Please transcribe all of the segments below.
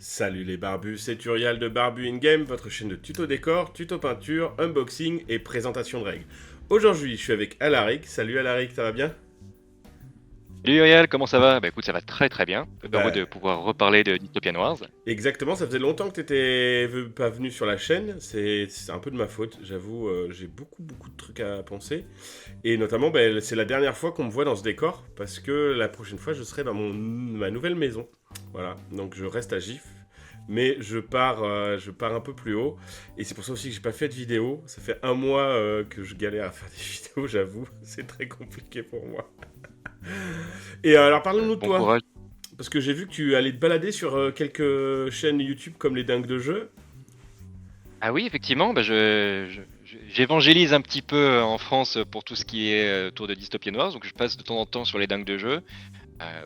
Salut les barbus, c'est Uriel de Barbu In Game, votre chaîne de tuto décor, tuto peinture, unboxing et présentation de règles. Aujourd'hui, je suis avec Alaric. Salut Alaric, ça va bien? Salut Uriel, comment ça va? Bah écoute, ça va très très bien. Heureux Bah, de pouvoir reparler de Dystopian Wars. exactement, ça faisait longtemps que t'étais pas venu sur la chaîne. C'est un peu de ma faute, j'avoue, j'ai beaucoup de trucs à penser. Et notamment, bah, c'est la dernière fois qu'on me voit dans ce décor, parce que la prochaine fois, je serai dans ma nouvelle maison. Voilà, donc je reste à Gif. Mais je pars un peu plus haut. Et c'est pour ça aussi que j'ai pas fait de vidéo. Ça fait un mois que je galère à faire des vidéos, j'avoue. C'est très compliqué pour moi. Et alors parlons-nous de Bon toi. courage. Parce que j'ai vu que tu allais te balader sur quelques chaînes YouTube comme les dingues de jeux. Ah oui, effectivement, j'évangélise un petit peu en France pour tout ce qui est autour de Dystopian Wars. Donc je passe de temps en temps sur les dingues de jeux.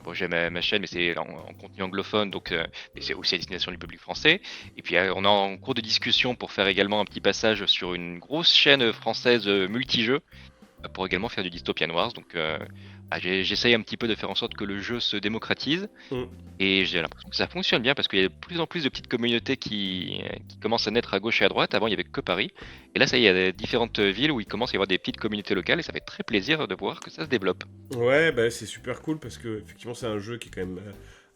Bon, j'ai ma chaîne, mais c'est en contenu anglophone, donc mais c'est aussi à destination du public français. Et puis on est en cours de discussion pour faire également un petit passage sur une grosse chaîne française multijeux pour également faire du Dystopian Wars. Donc j'essaye un petit peu de faire en sorte que le jeu se démocratise. Hmm. Et j'ai l'impression que ça fonctionne bien parce qu'il y a de plus en plus de petites communautés qui commencent à naître à gauche et à droite. Avant, il n'y avait que Paris. Et là, ça y est, il y a des différentes villes où il commence à y avoir des petites communautés locales et ça fait très plaisir de voir que ça se développe. Ouais, bah, c'est super cool parce que effectivement c'est un jeu qui est quand même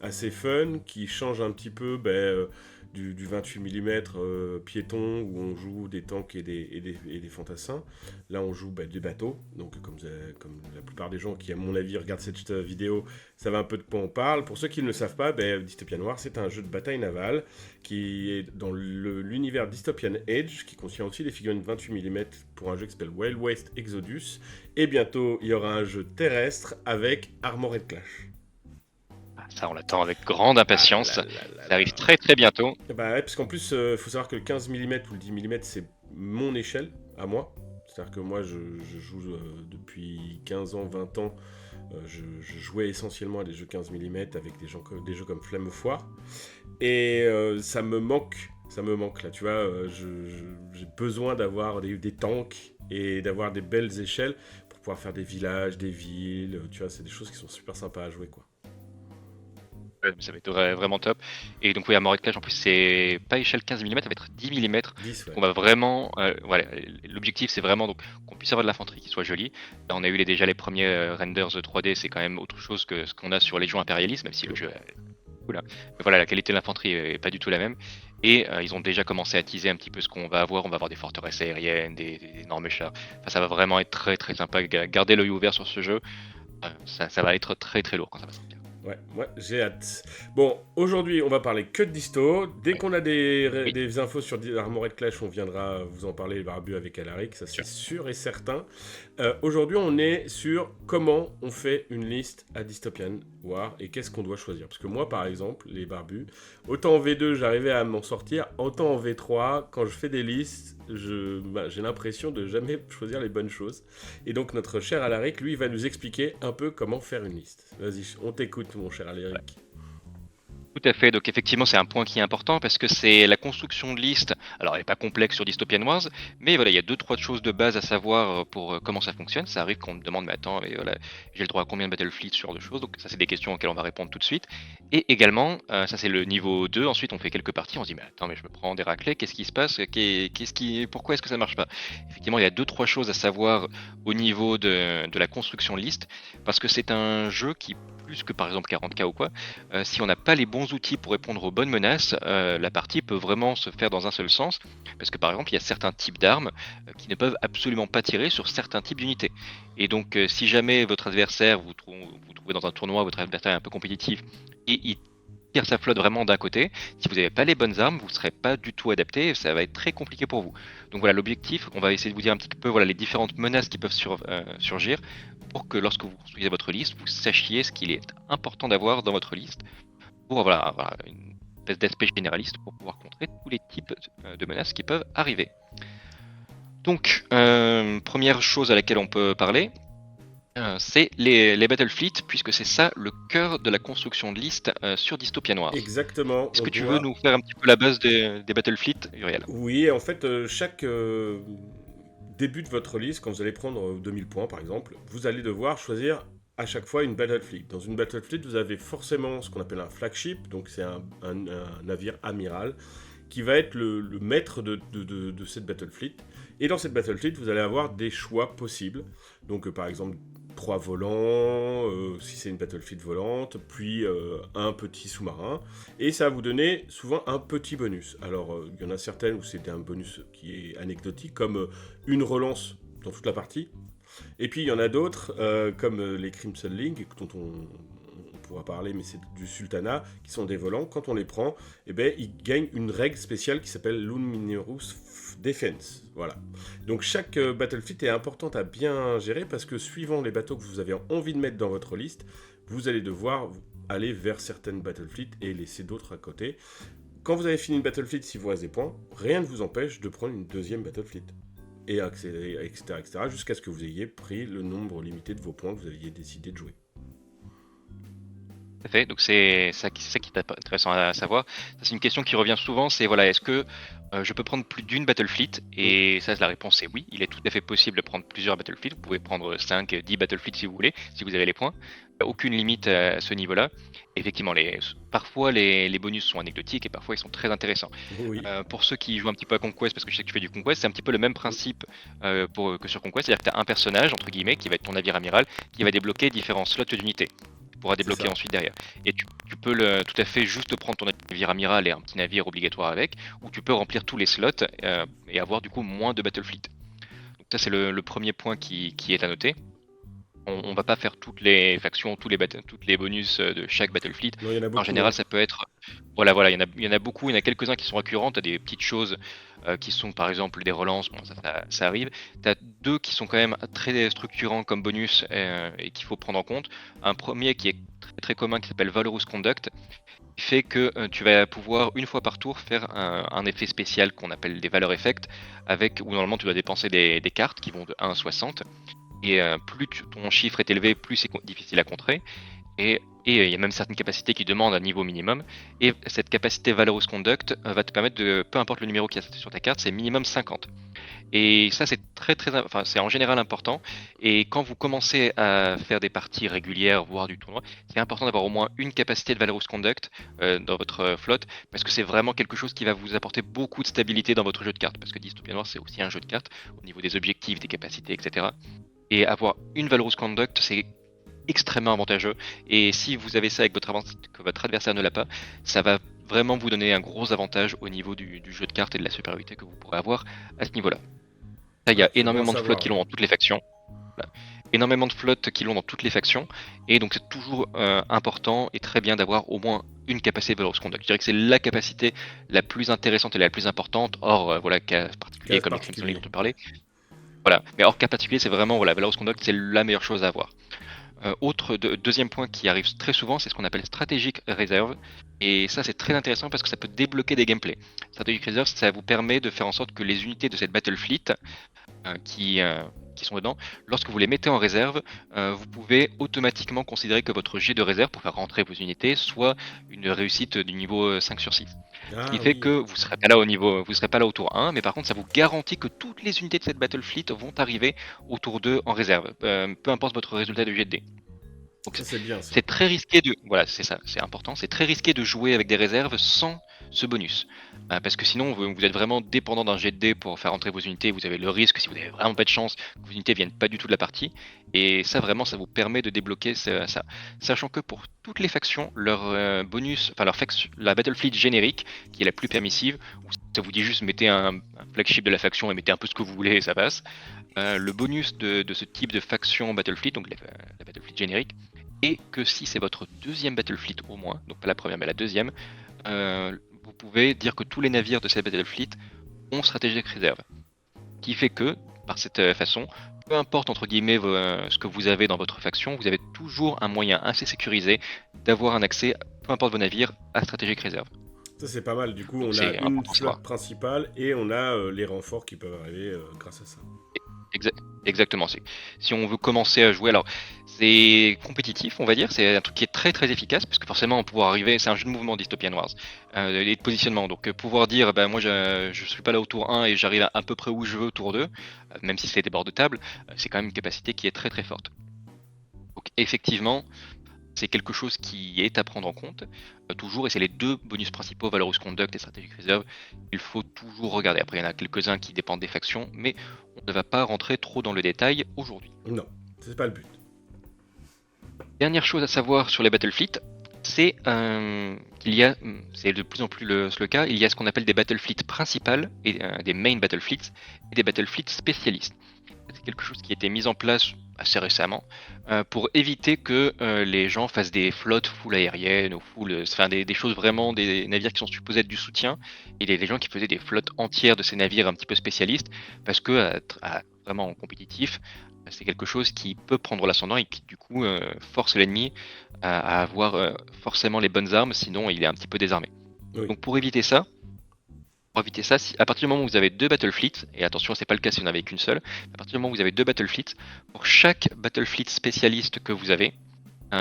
assez fun, qui change un petit peu du 28 mm piéton où on joue des tanks et des fantassins. Là on joue des bateaux, donc comme la plupart des gens qui à mon avis regardent cette vidéo savent un peu de quoi on parle. Pour ceux qui ne le savent pas, Dystopian War c'est un jeu de bataille navale qui est dans l'univers Dystopian Age, qui contient aussi des figurines 28 mm pour un jeu qui s'appelle Wild West Exodus. Et bientôt, il y aura un jeu terrestre avec Armored Clash. Ah, ça, on l'attend avec grande Ah là impatience. là là Ça arrive là. très très bientôt. Bah ouais, parce qu'en plus, il faut savoir que le 15 mm ou le 10 mm, c'est mon échelle à moi. C'est-à-dire que moi, je joue depuis 15 ans, 20 ans. Je jouais essentiellement à des jeux 15 mm avec des jeux comme Flemme au Foire. Et ça me manque. Ça me manque là, tu vois. J'ai besoin d'avoir des tanks et d'avoir des belles échelles pour pouvoir faire des villages, des villes. Tu vois, c'est des choses qui sont super sympas à jouer, quoi. Ça va être vraiment top. Et donc oui, Armored Clash en plus c'est pas échelle 15 mm, ça va être 10 mm. 10, Donc ouais. on va vraiment, voilà, l'objectif c'est vraiment donc qu'on puisse avoir de l'infanterie qui soit jolie. Là, on a eu déjà les premiers renders 3D, c'est quand même autre chose que ce qu'on a sur Légion Impérialiste, même si le jeu est cool, hein. Mais voilà, la qualité de l'infanterie est pas du tout la même. Et ils ont déjà commencé à teaser un petit peu ce qu'on va avoir. On va avoir des forteresses aériennes, des énormes chars. Enfin, ça va vraiment être très très sympa. Gardez l'œil ouvert sur ce jeu. Ça va être très très lourd quand ça va sortir. Ouais, j'ai hâte. Bon, aujourd'hui, on va parler que de disto. Dès Ouais. qu'on a Oui, des infos sur Armored Clash, on viendra vous en parler, Barbu, avec Alaric, ça sûr. c'est sûr et certain. Aujourd'hui, on est sur comment on fait une liste à Dystopian War et qu'est-ce qu'on doit choisir. Parce que moi, par exemple, les Barbus, autant en V2, j'arrivais à m'en sortir, autant en V3, quand je fais des listes, j'ai l'impression de jamais choisir les bonnes choses. Et donc notre cher Alaric, lui, va nous expliquer un peu comment faire une liste. Vas-y, on t'écoute, mon cher Alaric. Tout à fait. Donc effectivement, c'est un point qui est important parce que c'est la construction de liste. Alors, elle n'est pas complexe sur Dystopian Wars, mais voilà, il y a deux, trois choses de base à savoir pour comment ça fonctionne. Ça arrive qu'on me demande, mais attends, mais voilà, j'ai le droit à combien de Battlefleet, ce genre de choses. Donc ça, c'est des questions auxquelles on va répondre tout de suite. Et également, ça c'est le niveau 2. Ensuite, on fait quelques parties. On se dit, mais attends, mais je me prends des raclés. Qu'est-ce qui se passe? Pourquoi est-ce que ça marche pas? Effectivement, il y a deux, trois choses à savoir au niveau de la construction de liste parce que c'est un jeu qui plus que par exemple 40K ou quoi, si on n'a pas les bons outils pour répondre aux bonnes menaces, la partie peut vraiment se faire dans un seul sens. Parce que par exemple, il y a certains types d'armes qui ne peuvent absolument pas tirer sur certains types d'unités. Et donc, si jamais votre adversaire, vous trouvez dans un tournoi, votre adversaire est un peu compétitif, et il tire sa flotte vraiment d'un côté, si vous n'avez pas les bonnes armes, vous ne serez pas du tout adapté, et ça va être très compliqué pour vous. Donc voilà, l'objectif, on va essayer de vous dire un petit peu voilà, les différentes menaces qui peuvent surgir, pour que lorsque vous construisez votre liste, vous sachiez ce qu'il est important d'avoir dans votre liste pour avoir une espèce d'aspect généraliste pour pouvoir contrer tous les types de menaces qui peuvent arriver. Donc, première chose à laquelle on peut parler, c'est les Battle Fleet, puisque c'est ça le cœur de la construction de liste sur Dystopian Wars. Exactement, Est-ce on que tu veux doit... nous faire un petit peu la base des Battle Fleet, Uriel? Oui, en fait, chaque début de votre liste, quand vous allez prendre 2000 points par exemple, vous allez devoir choisir à chaque fois une battle fleet. Dans une battle fleet, vous avez forcément ce qu'on appelle un flagship, donc c'est un navire amiral, qui va être le maître de cette battle fleet. Et dans cette battle fleet, vous allez avoir des choix possibles. Donc par exemple, 3 volants, si c'est une battle fleet volante, puis un petit sous-marin. Et ça va vous donner souvent un petit bonus. Alors, il y en a certaines où c'est un bonus qui est anecdotique, comme une relance dans toute la partie. Et puis, il y en a d'autres, comme les Crimson Link, dont on pourra parler, mais c'est du Sultanat, qui sont des volants. Quand on les prend, eh ben, ils gagnent une règle spéciale qui s'appelle Luminous Defense. Voilà. Donc chaque Battlefield est importante à bien gérer parce que suivant les bateaux que vous avez envie de mettre dans votre liste, vous allez devoir aller vers certaines Battlefield et laisser d'autres à côté. Quand vous avez fini une Battlefield, si vous avez des points, rien ne vous empêche de prendre une deuxième Battlefield. Et accélérer, etc., jusqu'à ce que vous ayez pris le nombre limité de vos points que vous aviez décidé de jouer. Tout à fait. Donc c'est ça qui est intéressant à savoir. Ça, c'est une question qui revient souvent, c'est voilà, est-ce que je peux prendre plus d'une battle fleet? Et ça, la réponse est oui. Il est tout à fait possible de prendre plusieurs battle fleets. Vous pouvez prendre 5, 10 battle fleets si vous voulez, si vous avez les points. Il n'y a aucune limite à ce niveau-là. Effectivement, parfois les bonus sont anecdotiques et parfois ils sont très intéressants. Oui. Pour ceux qui jouent un petit peu à Conquest, parce que je sais que tu fais du Conquest, c'est un petit peu le même principe que sur Conquest. C'est-à-dire que tu as un personnage, entre guillemets, qui va être ton navire amiral, qui va débloquer différents slots d'unités. Tu pourras débloquer ensuite derrière. Et tu peux tout à fait juste prendre ton navire amiral et un petit navire obligatoire avec, ou tu peux remplir tous les slots et avoir du coup moins de battle fleet. Donc ça c'est le premier point qui est à noter. On va pas faire toutes les factions, toutes les bonus de chaque battle fleet. Non, y en a beaucoup, en général, ça peut être, voilà, il y en a beaucoup, il y en a quelques-uns qui sont récurrents. T'as des petites choses qui sont par exemple des relances, bon, ça arrive. T'as 2 qui sont quand même très structurants comme bonus et qu'il faut prendre en compte. Un premier qui est très, très commun qui s'appelle Valorous Conduct, qui fait que tu vas pouvoir une fois par tour faire un effet spécial qu'on appelle des valeurs effects, où normalement tu dois dépenser des cartes qui vont de 1 à 60. Et plus ton chiffre est élevé, plus c'est difficile à contrer. Et il y a même certaines capacités qui demandent un niveau minimum. Et cette capacité Valorous Conduct va te permettre de, peu importe le numéro qui est sur ta carte, c'est minimum 50. Et ça, c'est c'est en général important. Et quand vous commencez à faire des parties régulières, voire du tournoi, c'est important d'avoir au moins une capacité de Valorous Conduct dans votre flotte, parce que c'est vraiment quelque chose qui va vous apporter beaucoup de stabilité dans votre jeu de cartes. Parce que Dystopia Noir, c'est aussi un jeu de cartes, au niveau des objectifs, des capacités, etc. Et avoir une Valorous Conduct, c'est extrêmement avantageux. Et si vous avez ça avec que votre adversaire ne l'a pas, ça va vraiment vous donner un gros avantage au niveau du jeu de cartes et de la supériorité que vous pourrez avoir à ce niveau-là. Là, il y a énormément de flottes qui l'ont dans toutes les factions. Voilà. Énormément de flottes qui l'ont dans toutes les factions. Et donc c'est toujours important et très bien d'avoir au moins une capacité de Valorous Conduct. Je dirais que c'est la capacité la plus intéressante et la plus importante, hors cas particulier comme les Crimson Link dont on parlait. Voilà. Mais hors cas particulier, c'est vraiment Valorous Conduct, c'est la meilleure chose à avoir. Deuxième point qui arrive très souvent, c'est ce qu'on appelle Strategic Reserve. Et ça, c'est très intéressant parce que ça peut débloquer des gameplays. Strategic Reserve, ça vous permet de faire en sorte que les unités de cette Battle Fleet qui sont dedans, lorsque vous les mettez en réserve, vous pouvez automatiquement considérer que votre jet de réserve pour faire rentrer vos unités soit une réussite du niveau 5 sur 6. Ce qui fait que vous ne serez pas là vous serez pas là au tour 1, mais par contre ça vous garantit que toutes les unités de cette Battle Fleet vont arriver au tour 2 en réserve, peu importe votre résultat de jet de dés. Donc c'est bien. C'est très risqué voilà, c'est ça, c'est important. C'est très risqué de jouer avec des réserves sans ce bonus, parce que sinon vous êtes vraiment dépendant d'un jet de dés pour faire entrer vos unités. Vous avez le risque, si vous n'avez vraiment pas de chance, que vos unités viennent pas du tout de la partie. Et ça vraiment, ça vous permet de débloquer ça, sachant que pour toutes les factions, leur bonus, enfin la Battle Fleet générique, qui est la plus permissive, où ça vous dit juste mettez un flagship de la faction et mettez un peu ce que vous voulez et ça passe. Le bonus de ce type de faction Battle Fleet, donc la Battle Fleet générique, et que si c'est votre deuxième Battle Fleet au moins, donc pas la première mais la deuxième, vous pouvez dire que tous les navires de cette Battle Fleet ont Strategic Reserve. Qui fait que, par cette façon, peu importe entre guillemets ce que vous avez dans votre faction, vous avez toujours un moyen assez sécurisé d'avoir un accès, peu importe vos navires, à Strategic Reserve. Ça c'est pas mal, du coup on a une flotte principale et on a les renforts qui peuvent arriver grâce à ça. Exactement. Si on veut commencer à jouer, alors c'est compétitif, on va dire, c'est un truc qui est très très efficace parce que forcément pouvoir arriver, c'est un jeu de mouvement Dystopian Wars et de positionnement. Donc pouvoir dire, moi je suis pas là au tour 1 et j'arrive à peu près où je veux au tour 2, même si c'est des bords de table, c'est quand même une capacité qui est très très forte. Donc effectivement, c'est quelque chose qui est à prendre en compte, toujours, et c'est les deux bonus principaux, Valorous Conduct et Strategic Reserve, il faut toujours regarder. Après, il y en a quelques-uns qui dépendent des factions, mais on ne va pas rentrer trop dans le détail aujourd'hui. Non, c'est pas le but. Dernière chose à savoir sur les Battle Fleet, c'est qu'il y a, c'est de plus en plus le cas, il y a ce qu'on appelle des Battle Fleets principales, et des Main Battle Fleets, et des Battle Fleets spécialistes. C'est quelque chose qui a été mis en place assez récemment pour éviter que les gens fassent des flottes full aériennes ou full, enfin des choses vraiment, des navires qui sont supposés être du soutien, et des gens qui faisaient des flottes entières de ces navires un petit peu spécialistes, parce que vraiment en compétitif, c'est quelque chose qui peut prendre l'ascendant et qui du coup force l'ennemi à avoir forcément les bonnes armes, sinon il est un petit peu désarmé. Oui. Donc pour éviter ça, à partir du moment où vous avez deux Battle Fleets, et attention, c'est pas le cas si vous n'en avez qu'une seule, à partir du moment où vous avez deux Battle Fleets, pour chaque Battle Fleet spécialiste que vous avez,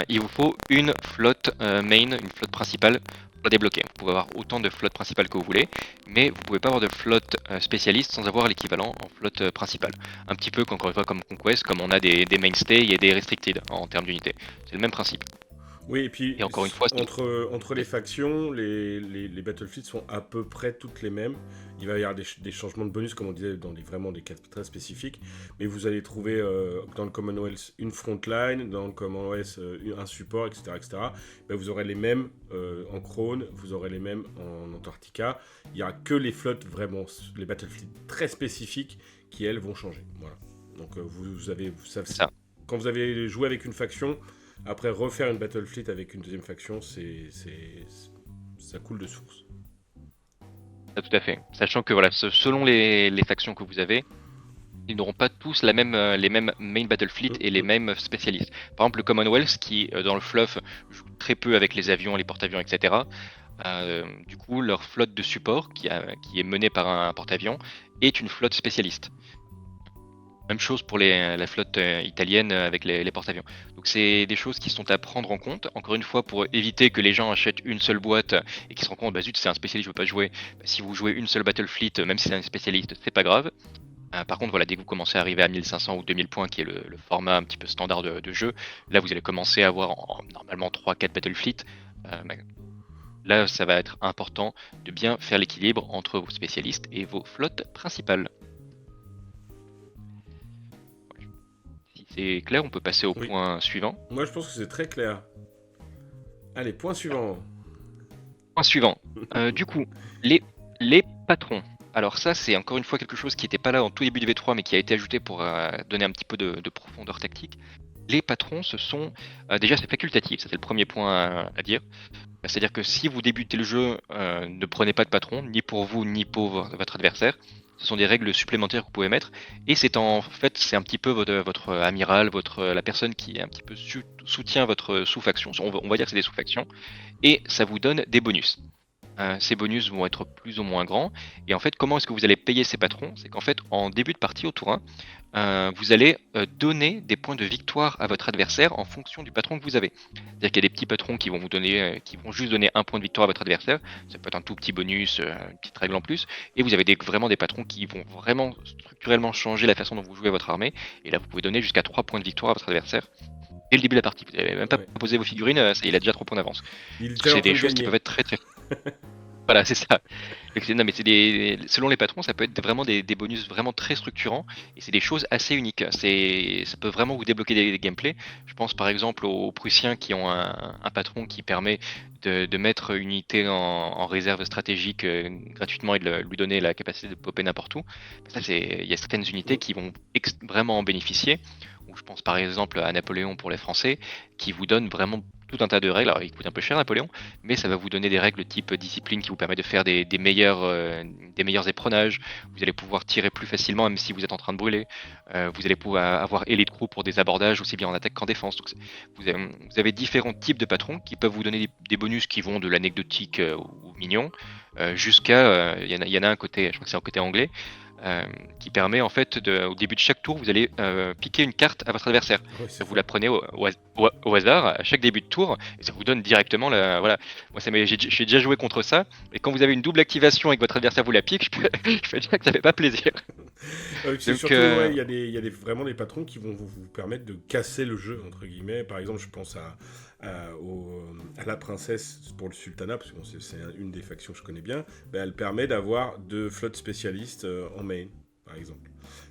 il vous faut une flotte main, une flotte principale pour la débloquer. Vous pouvez avoir autant de flottes principales que vous voulez, mais vous pouvez pas avoir de flotte spécialiste sans avoir l'équivalent en flotte principale. Un petit peu, encore une fois, comme Conquest, comme on a des mainstay et des restricted en termes d'unité. C'est le même principe. Oui, et puis Et encore une fois, entre les factions, les Battlefleets sont à peu près toutes les mêmes. Il va y avoir des changements de bonus, comme on disait, dans vraiment des cas très spécifiques. Mais vous allez trouver dans le Commonwealth une frontline, dans le Commonwealth un support, etc. etc. Ben, vous aurez les mêmes en Krone, vous aurez les mêmes en Antarctica. Il n'y a que les flottes vraiment, les Battlefleets très spécifiques qui, elles, vont changer. Voilà. Donc vous savez, ça. quand vous avez joué avec une faction, après, refaire une Battle Fleet avec une deuxième faction, ça coule de source. Tout à fait. Sachant que voilà, selon les factions que vous avez, ils n'auront pas tous les mêmes main battle fleet et les mêmes spécialistes. Par exemple, le Commonwealth, qui dans le fluff joue très peu avec les avions, les porte-avions, etc. Du coup, leur flotte de support, qui est menée par un porte-avions, est une flotte spécialiste. Même chose pour la flotte italienne avec les porte-avions. Donc c'est des choses qui sont à prendre en compte. Encore une fois, pour éviter que les gens achètent une seule boîte et qu'ils se rendent compte, bah zut, c'est un spécialiste, je veux pas jouer. Bah, si vous jouez une seule Battle Fleet, même si c'est un spécialiste, c'est pas grave. Par contre, voilà, dès que vous commencez à arriver à 1500 ou 2000 points, qui est le format un petit peu standard de jeu, là vous allez commencer à avoir normalement 3-4 Battle Fleet. Là, ça va être important de bien faire l'équilibre entre vos spécialistes et vos flottes principales. Si c'est clair, on peut passer au point suivant. Moi, je pense que c'est très clair. Allez, point suivant. Point suivant. Du coup, les patrons. Alors ça, c'est encore une fois quelque chose qui n'était pas là en tout début du V3, mais qui a été ajouté pour donner un petit peu de profondeur tactique. Les patrons, ce sont... déjà, c'est facultatif, ça c'est le premier point à dire. C'est-à-dire que si vous débutez le jeu, ne prenez pas de patron, ni pour vous, ni pour votre adversaire. Ce sont des règles supplémentaires que vous pouvez mettre. Et c'est en fait, c'est un petit peu votre amiral, la personne qui un petit peu soutient votre sous-faction. On va dire que c'est des sous-factions. Et ça vous donne des bonus. Ces bonus vont être plus ou moins grands. Et en fait, comment est-ce que vous allez payer ces patrons? C'est qu'en fait, en début de partie, au tour 1, vous allez donner des points de victoire à votre adversaire en fonction du patron que vous avez. C'est-à-dire qu'il y a des petits patrons qui vont vous donner, qui vont juste donner un point de victoire à votre adversaire. Ça peut être un tout petit bonus, une petite règle en plus. Et vous avez vraiment des patrons qui vont vraiment structurellement changer la façon dont vous jouez votre armée. Et là, vous pouvez donner jusqu'à 3 points de victoire à votre adversaire. Dès le début de la partie, vous n'avez même pas posé vos figurines, il a déjà 3 points d'avance. C'est des choses qui peuvent être très très... Voilà, c'est ça. Non, mais selon les patrons, ça peut être vraiment des bonus vraiment très structurants et c'est des choses assez uniques. Ça peut vraiment vous débloquer des gameplays. Je pense par exemple aux Prussiens qui ont un patron qui permet de mettre une unité en réserve stratégique gratuitement et de lui donner la capacité de popper n'importe où. Ça, il y a certaines unités qui vont vraiment en bénéficier. Ou je pense par exemple à Napoléon pour les Français, qui vous donne vraiment tout un tas de règles. Alors il coûte un peu cher Napoléon, mais ça va vous donner des règles type discipline qui vous permet de faire des meilleurs éperonnages. Vous allez pouvoir tirer plus facilement même si vous êtes en train de brûler. Vous allez pouvoir avoir Elite Crew pour des abordages aussi bien en attaque qu'en défense. Donc, vous avez différents types de patrons qui peuvent vous donner des bonus qui vont de l'anecdotique ou mignon jusqu'à il y en a un côté, je crois que c'est un côté anglais, qui permet en fait, au début de chaque tour, vous allez piquer une carte à votre adversaire. Ouais, c'est Vous fort. la prenez au hasard à chaque début de tour, et ça vous donne directement la. Voilà. Moi, j'ai déjà joué contre ça, et quand vous avez une double activation et que votre adversaire vous la pique, je peux dire que ça fait pas plaisir. C'est Donc, surtout, ouais, vraiment des patrons qui vont vous permettre de casser le jeu, entre guillemets. Par exemple, je pense à la princesse pour le sultanat, parce que bon, c'est une des factions que je connais bien. Ben, elle permet d'avoir 2 flottes spécialistes en main, par exemple.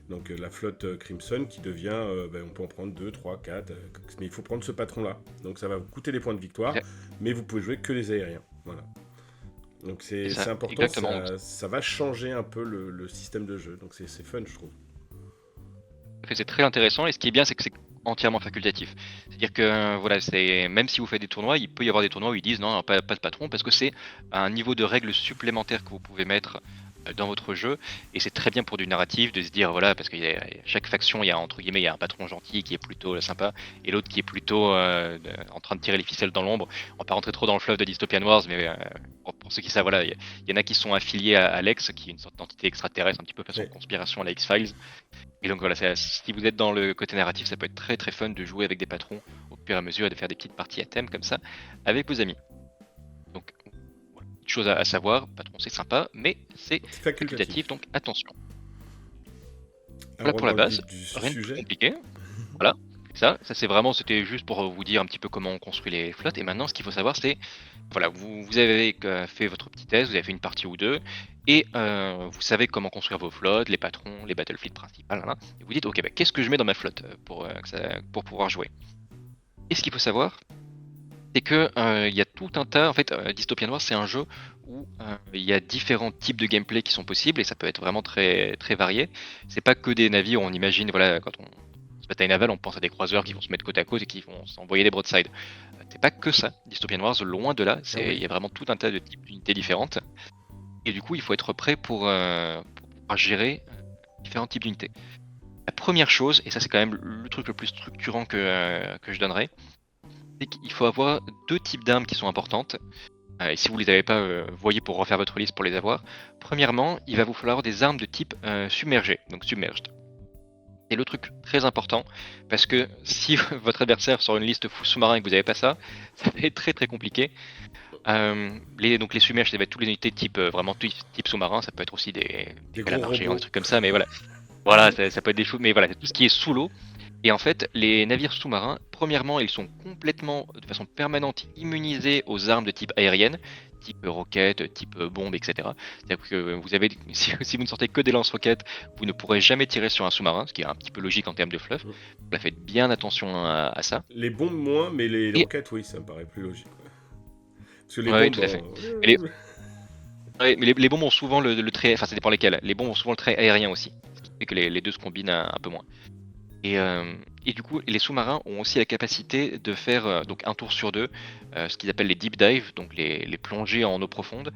Donc la flotte Crimson qui devient, ben, on peut en prendre 2, 3, 4, mais il faut prendre ce patron-là. Donc ça va vous coûter des points de victoire, mais vous pouvez jouer que les aériens. Voilà. Donc c'est c'est ça, important, exactement. Donc, ça va changer un peu le système de jeu. Donc c'est fun, je trouve. c'est très intéressant, et ce qui est bien, c'est que c'est entièrement facultatif. C'est-à-dire que voilà, même si vous faites des tournois, il peut y avoir des tournois où ils disent non, pas de patron, parce que c'est un niveau de règles supplémentaire que vous pouvez mettre dans votre jeu, et c'est très bien pour du narratif de se dire voilà, parce que chaque faction, il y a entre guillemets, il y a un patron gentil qui est plutôt sympa, et l'autre qui est plutôt en train de tirer les ficelles dans l'ombre. On va pas rentrer trop dans le fleuve de Dystopian Wars, mais pour ceux qui savent, voilà, il y en a qui sont affiliés à Alex, qui est une sorte d'entité extraterrestre, un petit peu façon Ouais. conspiration à la X-Files. Et donc voilà, si vous êtes dans le côté narratif, ça peut être très très fun de jouer avec des patrons au fur et à mesure et de faire des petites parties à thème comme ça avec vos amis. Donc, voilà. Une chose à savoir, patron c'est sympa, mais c'est C'est facultatif, facultatif. donc attention. Alors, Voilà on rentre pour la dans le base, vif du rien de plus sujet. compliqué. Voilà, ça c'est vraiment, c'était juste pour vous dire un petit peu comment on construit les flottes. Et maintenant, ce qu'il faut savoir, c'est, voilà, vous avez fait votre petit test, vous avez fait une partie ou deux, et vous savez comment construire vos flottes, les patrons, les battlefields principales, hein, et vous dites, ok, bah, qu'est-ce que je mets dans ma flotte pour pouvoir jouer. Et ce qu'il faut savoir, c'est que il y a tout un tas, en fait, Dystopian Wars, c'est un jeu où il y a différents types de gameplay qui sont possibles, et ça peut être vraiment très, très varié. C'est pas que des navires où on imagine, voilà, quand on se bataille navale, on pense à des croiseurs qui vont se mettre côte à côte et qui vont s'envoyer des broadsides. C'est pas que ça, Dystopian Wars, loin de là, Ah il y oui. a vraiment tout un tas de types d'unités différentes, et du coup, il faut être prêt pour pouvoir gérer différents types d'unités. La première chose, et ça c'est quand même le truc le plus structurant que je donnerais, c'est qu'il faut avoir 2 types d'armes qui sont importantes. Et si vous les avez pas, voyez pour refaire votre liste pour les avoir. Premièrement, il va vous falloir des armes de type submergé, donc submerged. C'est le truc très important, parce que si votre adversaire sort une liste full sous-marin et que vous n'avez pas ça, ça va être très très compliqué. Donc les submerged, ça va être toutes les unités type vraiment type sous-marin, ça peut être aussi des Des gros calamars géants, des robots. trucs comme ça, mais voilà. Voilà, ça peut être des choses, mais voilà, c'est tout ce qui est sous l'eau. Et en fait, les navires sous-marins, premièrement, ils sont complètement, de façon permanente, immunisés aux armes de type aérienne, type roquette, type bombe, etc. C'est-à-dire que si vous ne sortez que des lance-roquettes, vous ne pourrez jamais tirer sur un sous-marin, ce qui est un petit peu logique en termes de fluff. Donc, faites bien attention à ça. Les bombes moins, mais les Et, roquettes, oui, ça me paraît plus logique. Ouais. Parce que les ouais, bombes, tout à fait. Et les, ouais, mais les bombes ont souvent le trait, enfin ça dépend lesquels. Les bombes ont souvent le trait aérien aussi, ce qui fait que les deux se combinent un peu moins. Et du coup, les sous-marins ont aussi la capacité de faire donc un tour sur deux, ce qu'ils appellent les deep dives, donc les plongées en eau profonde,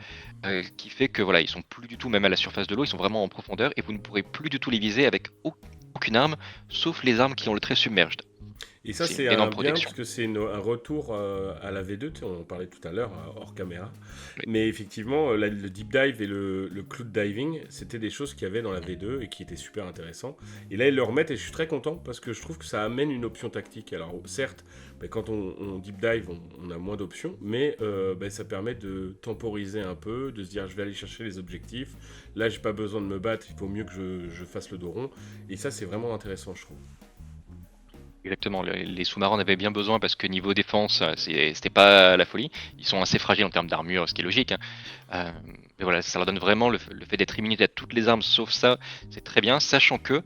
qui fait que voilà, ils sont plus du tout même à la surface de l'eau, ils sont vraiment en profondeur et vous ne pourrez plus du tout les viser avec aucune arme, sauf les armes qui ont le trait submerged. et ça, C'est c'est une énorme bien protection. parce que c'est un retour à la V2, tu sais, on en parlait tout à l'heure, hors caméra. Oui. Mais effectivement, le deep dive et le cloud diving, c'était des choses qu'il y avait dans la V2 et qui étaient super intéressants. Et là, ils le remettent et je suis très content parce que je trouve que ça amène une option tactique. Alors, certes, quand on deep dive, on a moins d'options, mais ça permet de temporiser un peu, de se dire je vais aller chercher les objectifs. Là, j'ai pas besoin de me battre, il vaut mieux que je fasse le dos rond. Et ça, c'est vraiment intéressant, je trouve. Exactement, les sous-marins en avaient bien besoin parce que niveau défense, c'était pas la folie. Ils sont assez fragiles en termes d'armure, ce qui est logique, hein. Euh, mais voilà, ça leur donne vraiment le fait d'être immunisé à toutes les armes sauf ça, c'est très bien, sachant que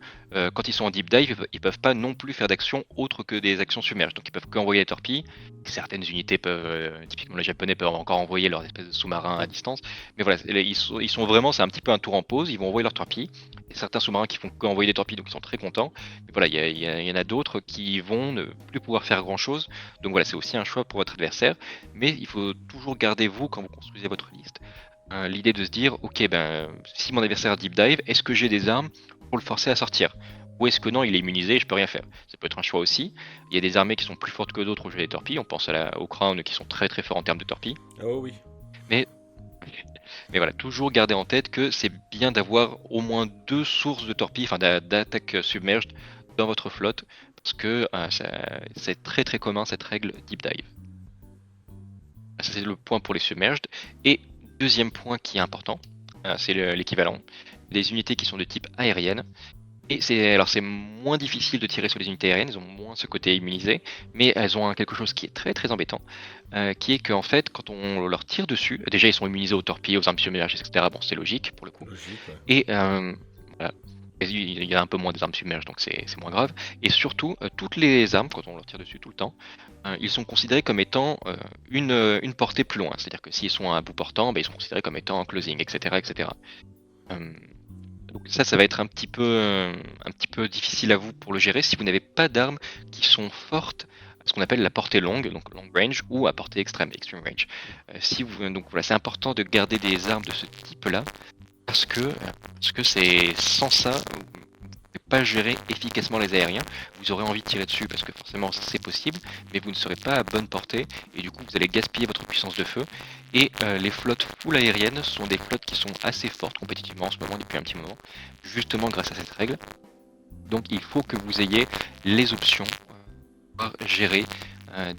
quand ils sont en deep dive, ils peuvent pas non plus faire d'actions autres que des actions submerges. Donc ils peuvent qu'envoyer les torpilles. Certaines unités peuvent, typiquement les japonais peuvent encore envoyer leurs espèces de sous-marins à distance. Mais voilà, ils sont vraiment, c'est un petit peu un tour en pause, ils vont envoyer leurs torpilles. Il y a certains sous-marins qui font qu'envoyer des torpilles, donc ils sont très contents. Mais voilà, il y en a d'autres qui vont ne plus pouvoir faire grand-chose. Donc voilà, c'est aussi un choix pour votre adversaire. Mais il faut toujours garder vous, quand vous construisez votre liste, l'idée de se dire, ok, ben, si mon adversaire deep dive, est-ce que j'ai des armes pour le forcer à sortir? Ou est-ce que non, il est immunisé et je peux rien faire? Ça peut être un choix aussi. Il y a des armées qui sont plus fortes que d'autres où j'ai des torpilles. On pense aux Crown qui sont très très forts en termes de torpilles. Ah oh, oui. Mais Mais voilà, toujours garder en tête que c'est bien d'avoir au moins 2 sources de torpilles, enfin d'attaques submerged dans votre flotte, parce que c'est très très commun cette règle deep dive. Ça c'est le point pour les submerged. Et deuxième point qui est important, c'est l'équivalent. Des unités qui sont de type aérienne. Et c'est moins difficile de tirer sur les unités aériennes, elles ont moins ce côté immunisé, mais elles ont quelque chose qui est très très embêtant, qui est qu'en fait, quand on leur tire dessus, déjà ils sont immunisés aux torpilles, aux armes submergées, etc. Bon, c'est logique pour le coup. Logique, ouais. Et voilà. Il y a un peu moins des armes submergées, donc c'est moins grave. Et surtout, toutes les armes, quand on leur tire dessus tout le temps, ils sont considérés comme étant une portée plus loin. C'est-à-dire que s'ils sont à bout portant, ils sont considérés comme étant en closing, etc. etc. Donc ça va être un petit peu difficile à vous pour le gérer si vous n'avez pas d'armes qui sont fortes à ce qu'on appelle la portée longue, donc long range, ou à portée extrême, extreme range. Donc voilà, c'est important de garder des armes de ce type-là parce que c'est sans ça, vous ne pouvez pas gérer efficacement les aériens. Vous aurez envie de tirer dessus parce que forcément c'est possible, mais vous ne serez pas à bonne portée et du coup vous allez gaspiller votre puissance de feu. Et les flottes full aériennes sont des flottes qui sont assez fortes compétitivement en ce moment depuis un petit moment, justement grâce à cette règle. Donc il faut que vous ayez les options pour gérer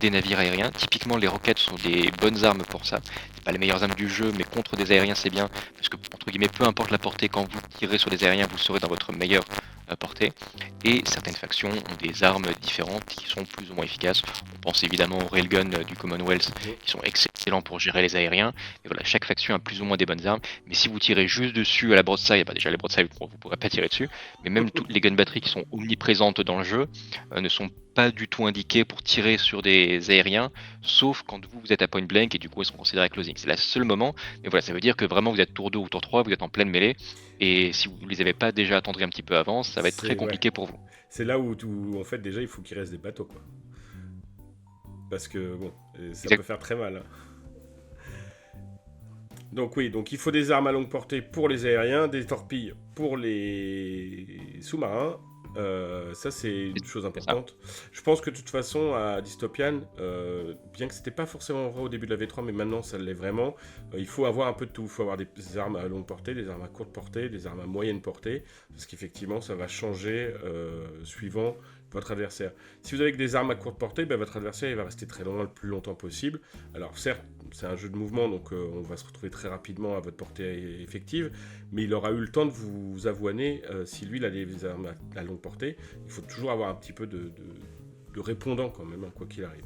des navires aériens. Typiquement les roquettes sont des bonnes armes pour ça. C'est pas les meilleures armes du jeu, mais contre des aériens c'est bien, parce que entre guillemets peu importe la portée, quand vous tirez sur des aériens vous serez dans votre meilleure portée. Et certaines factions ont des armes différentes qui sont plus ou moins efficaces. On pense évidemment aux railguns du Commonwealth qui sont excellents pour gérer les aériens. Et voilà, chaque faction a plus ou moins des bonnes armes. Mais si vous tirez juste dessus à la broadside, déjà la broadside vous ne pourrez pas tirer dessus. Mais même toutes les gun batteries qui sont omniprésentes dans le jeu ne sont pas du tout indiquées pour tirer sur des aériens, sauf quand vous êtes à point blank et du coup ils sont considérés closing. C'est le seul moment. Mais voilà, ça veut dire que vraiment vous êtes tour 2 ou tour 3, vous êtes en pleine mêlée. Et si vous ne les avez pas déjà attendris un petit peu avant, ça va être très compliqué pour vous. C'est là où, en fait, déjà, il faut qu'il reste des bateaux, quoi. Parce que, bon, ça Exact. peut faire très mal. Donc oui, donc il faut des armes à longue portée pour les aériens, des torpilles pour les sous-marins. Ça, c'est une chose C'est ça. importante. Je pense que de toute façon, à Dystopian, bien que c'était pas forcément vrai au début de la V3, mais maintenant ça l'est vraiment, il faut avoir un peu de tout. Il faut avoir des armes à longue portée, des armes à courte portée, des armes à moyenne portée, parce qu'effectivement, ça va changer suivant votre adversaire. Si vous avez que des armes à courte portée, ben, votre adversaire il va rester très loin le plus longtemps possible. Alors certes, c'est un jeu de mouvement, donc on va se retrouver très rapidement à votre portée effective, mais il aura eu le temps de vous avoiner si lui il a des armes à longue portée. Il faut toujours avoir un petit peu de répondant quand même, hein, quoi qu'il arrive.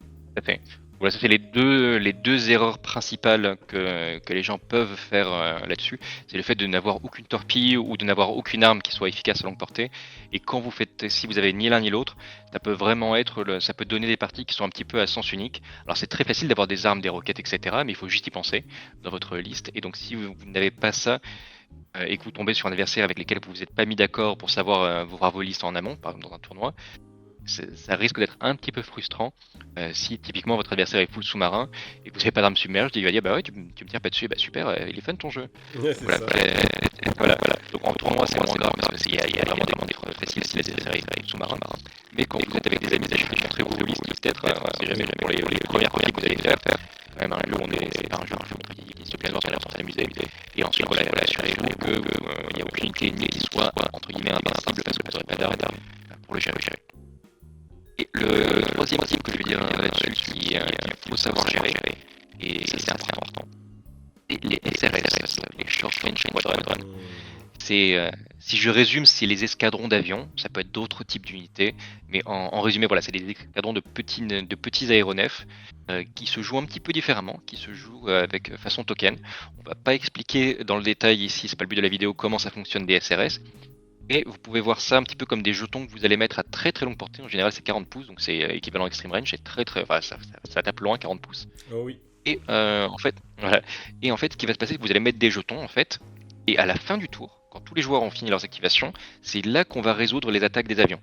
Tout à fait. Voilà, ça c'est les deux erreurs principales que les gens peuvent faire là-dessus. C'est le fait de n'avoir aucune torpille ou de n'avoir aucune arme qui soit efficace à longue portée. Et quand vous faites, si vous avez ni l'un ni l'autre, ça peut vraiment ça peut donner des parties qui sont un petit peu à sens unique. Alors c'est très facile d'avoir des armes, des roquettes, etc. Mais il faut juste y penser dans votre liste. Et donc si vous n'avez pas ça et que vous tombez sur un adversaire avec lequel vous vous êtes pas mis d'accord pour savoir voir vos listes en amont, par exemple dans un tournoi, ça risque d'être un petit peu frustrant si typiquement votre adversaire est full sous-marin et que vous n'avez pas d'armes submerged, il va dire bah ouais tu me tires pas dessus, bah super, il est fun ton jeu. Ouais, c'est Voilà, ça. voilà. Donc en tournoi c'est moins grave parce qu'il y a vraiment des fois faciles si l'adversaire est sous-marin. Mais quand vous êtes avec des amis, montrez-vous vos listes peut-être, c'est jamais pour les premières parties que vous allez faire. Quand même, nous on est c'est pas un jeu compétitif, c'est plein de gens qui s'amuser. Et ensuite voilà, assurez-vous qu'il n'y a aucune unité qui soit entre guillemets invincible parce que vous n'aurez pas d'armes pour le gérer. Et le troisième type que je veux dire là-dessus, qu'il faut savoir gérer, et c'est important, c'est les SRS, les Short Range Squadron. Si je résume, c'est les escadrons d'avions, ça peut être d'autres types d'unités, mais en résumé, voilà, c'est des escadrons de petits aéronefs qui se jouent un petit peu différemment, qui se jouent avec façon token. On va pas expliquer dans le détail ici, c'est pas le but de la vidéo, comment ça fonctionne des SRS, et vous pouvez voir ça un petit peu comme des jetons que vous allez mettre à très très longue portée. En général, c'est 40 pouces, donc c'est équivalent extreme range. C'est très très, enfin, ça tape loin, 40 pouces. Oh oui. Et en fait, voilà. Et en fait, ce qui va se passer, c'est que vous allez mettre des jetons en fait. Et à la fin du tour, quand tous les joueurs ont fini leurs activations, c'est là qu'on va résoudre les attaques des avions.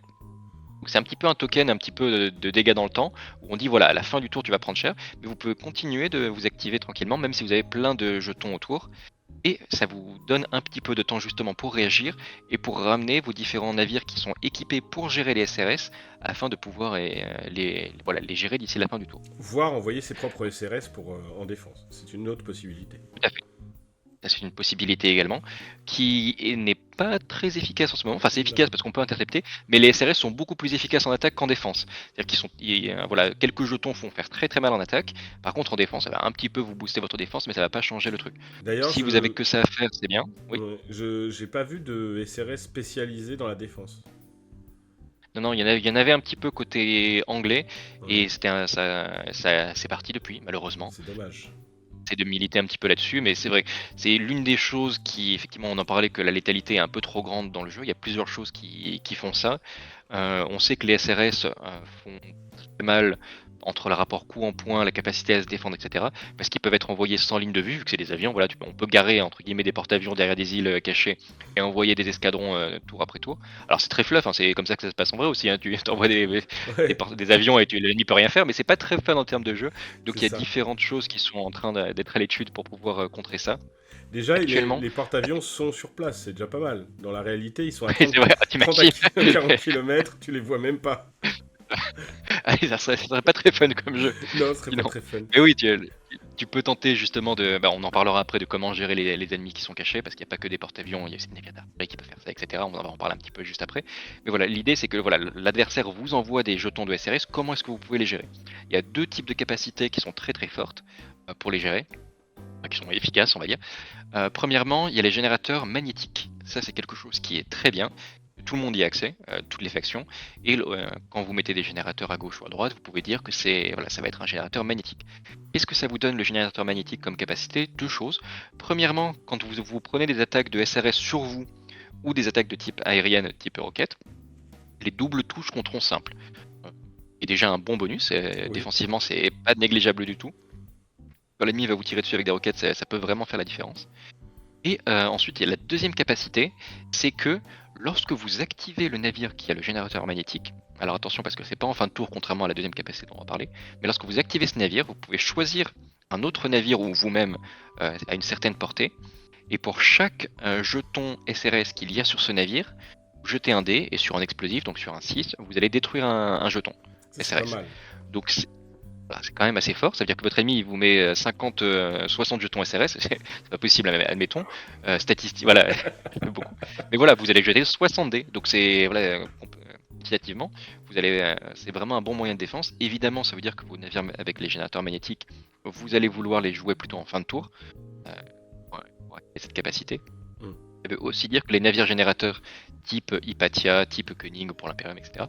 Donc c'est un petit peu un token, un petit peu de dégâts dans le temps, où on dit voilà, à la fin du tour tu vas prendre cher, mais vous pouvez continuer de vous activer tranquillement, même si vous avez plein de jetons autour. Et ça vous donne un petit peu de temps justement pour réagir et pour ramener vos différents navires qui sont équipés pour gérer les SRS afin de pouvoir les gérer d'ici la fin du tour. Voire envoyer ses propres SRS en défense. C'est une autre possibilité. Tout à fait. Ça, c'est une possibilité également n'est pas très efficace en ce moment. Enfin, c'est efficace parce qu'on peut intercepter, mais les SRS sont beaucoup plus efficaces en attaque qu'en défense. C'est-à-dire voilà, quelques jetons font faire très très mal en attaque. Par contre, en défense, ça va un petit peu vous booster votre défense, mais ça va pas changer le truc. D'ailleurs, Si vous avez que ça à faire, c'est bien. Oui. Ouais, j'ai pas vu de SRS spécialisé dans la défense. Non, il y en avait un petit peu côté anglais, Ouais. et c'est parti depuis, malheureusement. C'est dommage. C'est de militer un petit peu là-dessus, mais c'est vrai, c'est l'une des choses qui, effectivement, on en parlait que la létalité est un peu trop grande dans le jeu. Il y a plusieurs choses qui font ça. On sait que les SRS font très mal entre le rapport coût en point, la capacité à se défendre, etc. Parce qu'ils peuvent être envoyés sans ligne de vue, vu que c'est des avions. Voilà, on peut garer entre guillemets des porte-avions derrière des îles cachées et envoyer des escadrons tour après tour. Alors c'est très fluff, hein, c'est comme ça que ça se passe en vrai aussi. Hein. Tu envoies Ouais, des avions et l'ennemi peut rien faire, mais c'est pas très fun en termes de jeu. Donc c'est il y a ça. différentes choses qui sont en train d'être à l'étude pour pouvoir contrer ça. Déjà, Actuellement, les porte-avions sont sur place, c'est déjà pas mal. Dans la réalité, ils sont à c'est 30, vrai, 30 à t'imagines. 40 km, tu les vois même pas. Allez, ça serait pas très fun comme jeu. Non, ce serait pas Sinon. très fun. Mais oui, tu peux tenter justement de. Bah, on en parlera après de comment gérer les ennemis qui sont cachés, parce qu'il n'y a pas que des porte-avions, il y a aussi des navires d'artillerie qui peuvent faire ça, etc. On va en parler un petit peu juste après. Mais voilà, l'idée c'est que voilà, l'adversaire vous envoie des jetons de SRS, comment est-ce que vous pouvez les gérer? Il y a deux types de capacités qui sont très très fortes pour les gérer, qui sont efficaces, on va dire. Premièrement, il y a les générateurs magnétiques. Ça, c'est quelque chose qui est très bien. Tout le monde y a accès, toutes les factions. Et quand vous mettez des générateurs à gauche ou à droite, vous pouvez dire que voilà, ça va être un générateur magnétique. Qu'est-ce que ça vous donne le générateur magnétique comme capacité? Deux choses. Premièrement, quand vous prenez des attaques de SRS sur vous ou des attaques de type aérienne, type roquette, les doubles touches compteront simples. Et déjà un bon bonus. Oui. Défensivement, c'est pas négligeable du tout. Quand l'ennemi va vous tirer dessus avec des roquettes, ça peut vraiment faire la différence. Et ensuite, il y a la deuxième capacité, c'est que lorsque vous activez le navire qui a le générateur magnétique, alors attention parce que c'est pas en fin de tour contrairement à la deuxième capacité dont on va parler, mais lorsque vous activez ce navire, vous pouvez choisir un autre navire ou vous-même à une certaine portée, et pour chaque jeton SRS qu'il y a sur ce navire, vous jetez un dé, et sur un explosif, donc sur un 6, vous allez détruire un jeton Ça, c'est pas SRS. mal. Donc voilà, c'est quand même assez fort, ça veut dire que votre ennemi il vous met 50, 60 jetons SRS, c'est pas possible, admettons. Statistique, voilà, beaucoup. Mais voilà, vous allez jeter 60 dés, donc c'est voilà, quantitativement, c'est vraiment un bon moyen de défense. Évidemment, ça veut dire que vos navires avec les générateurs magnétiques, vous allez vouloir les jouer plutôt en fin de tour, pour activer cette capacité. Mm. Ça veut aussi dire que les navires générateurs type Hypatia, type Koenig pour l'Imperium, etc.,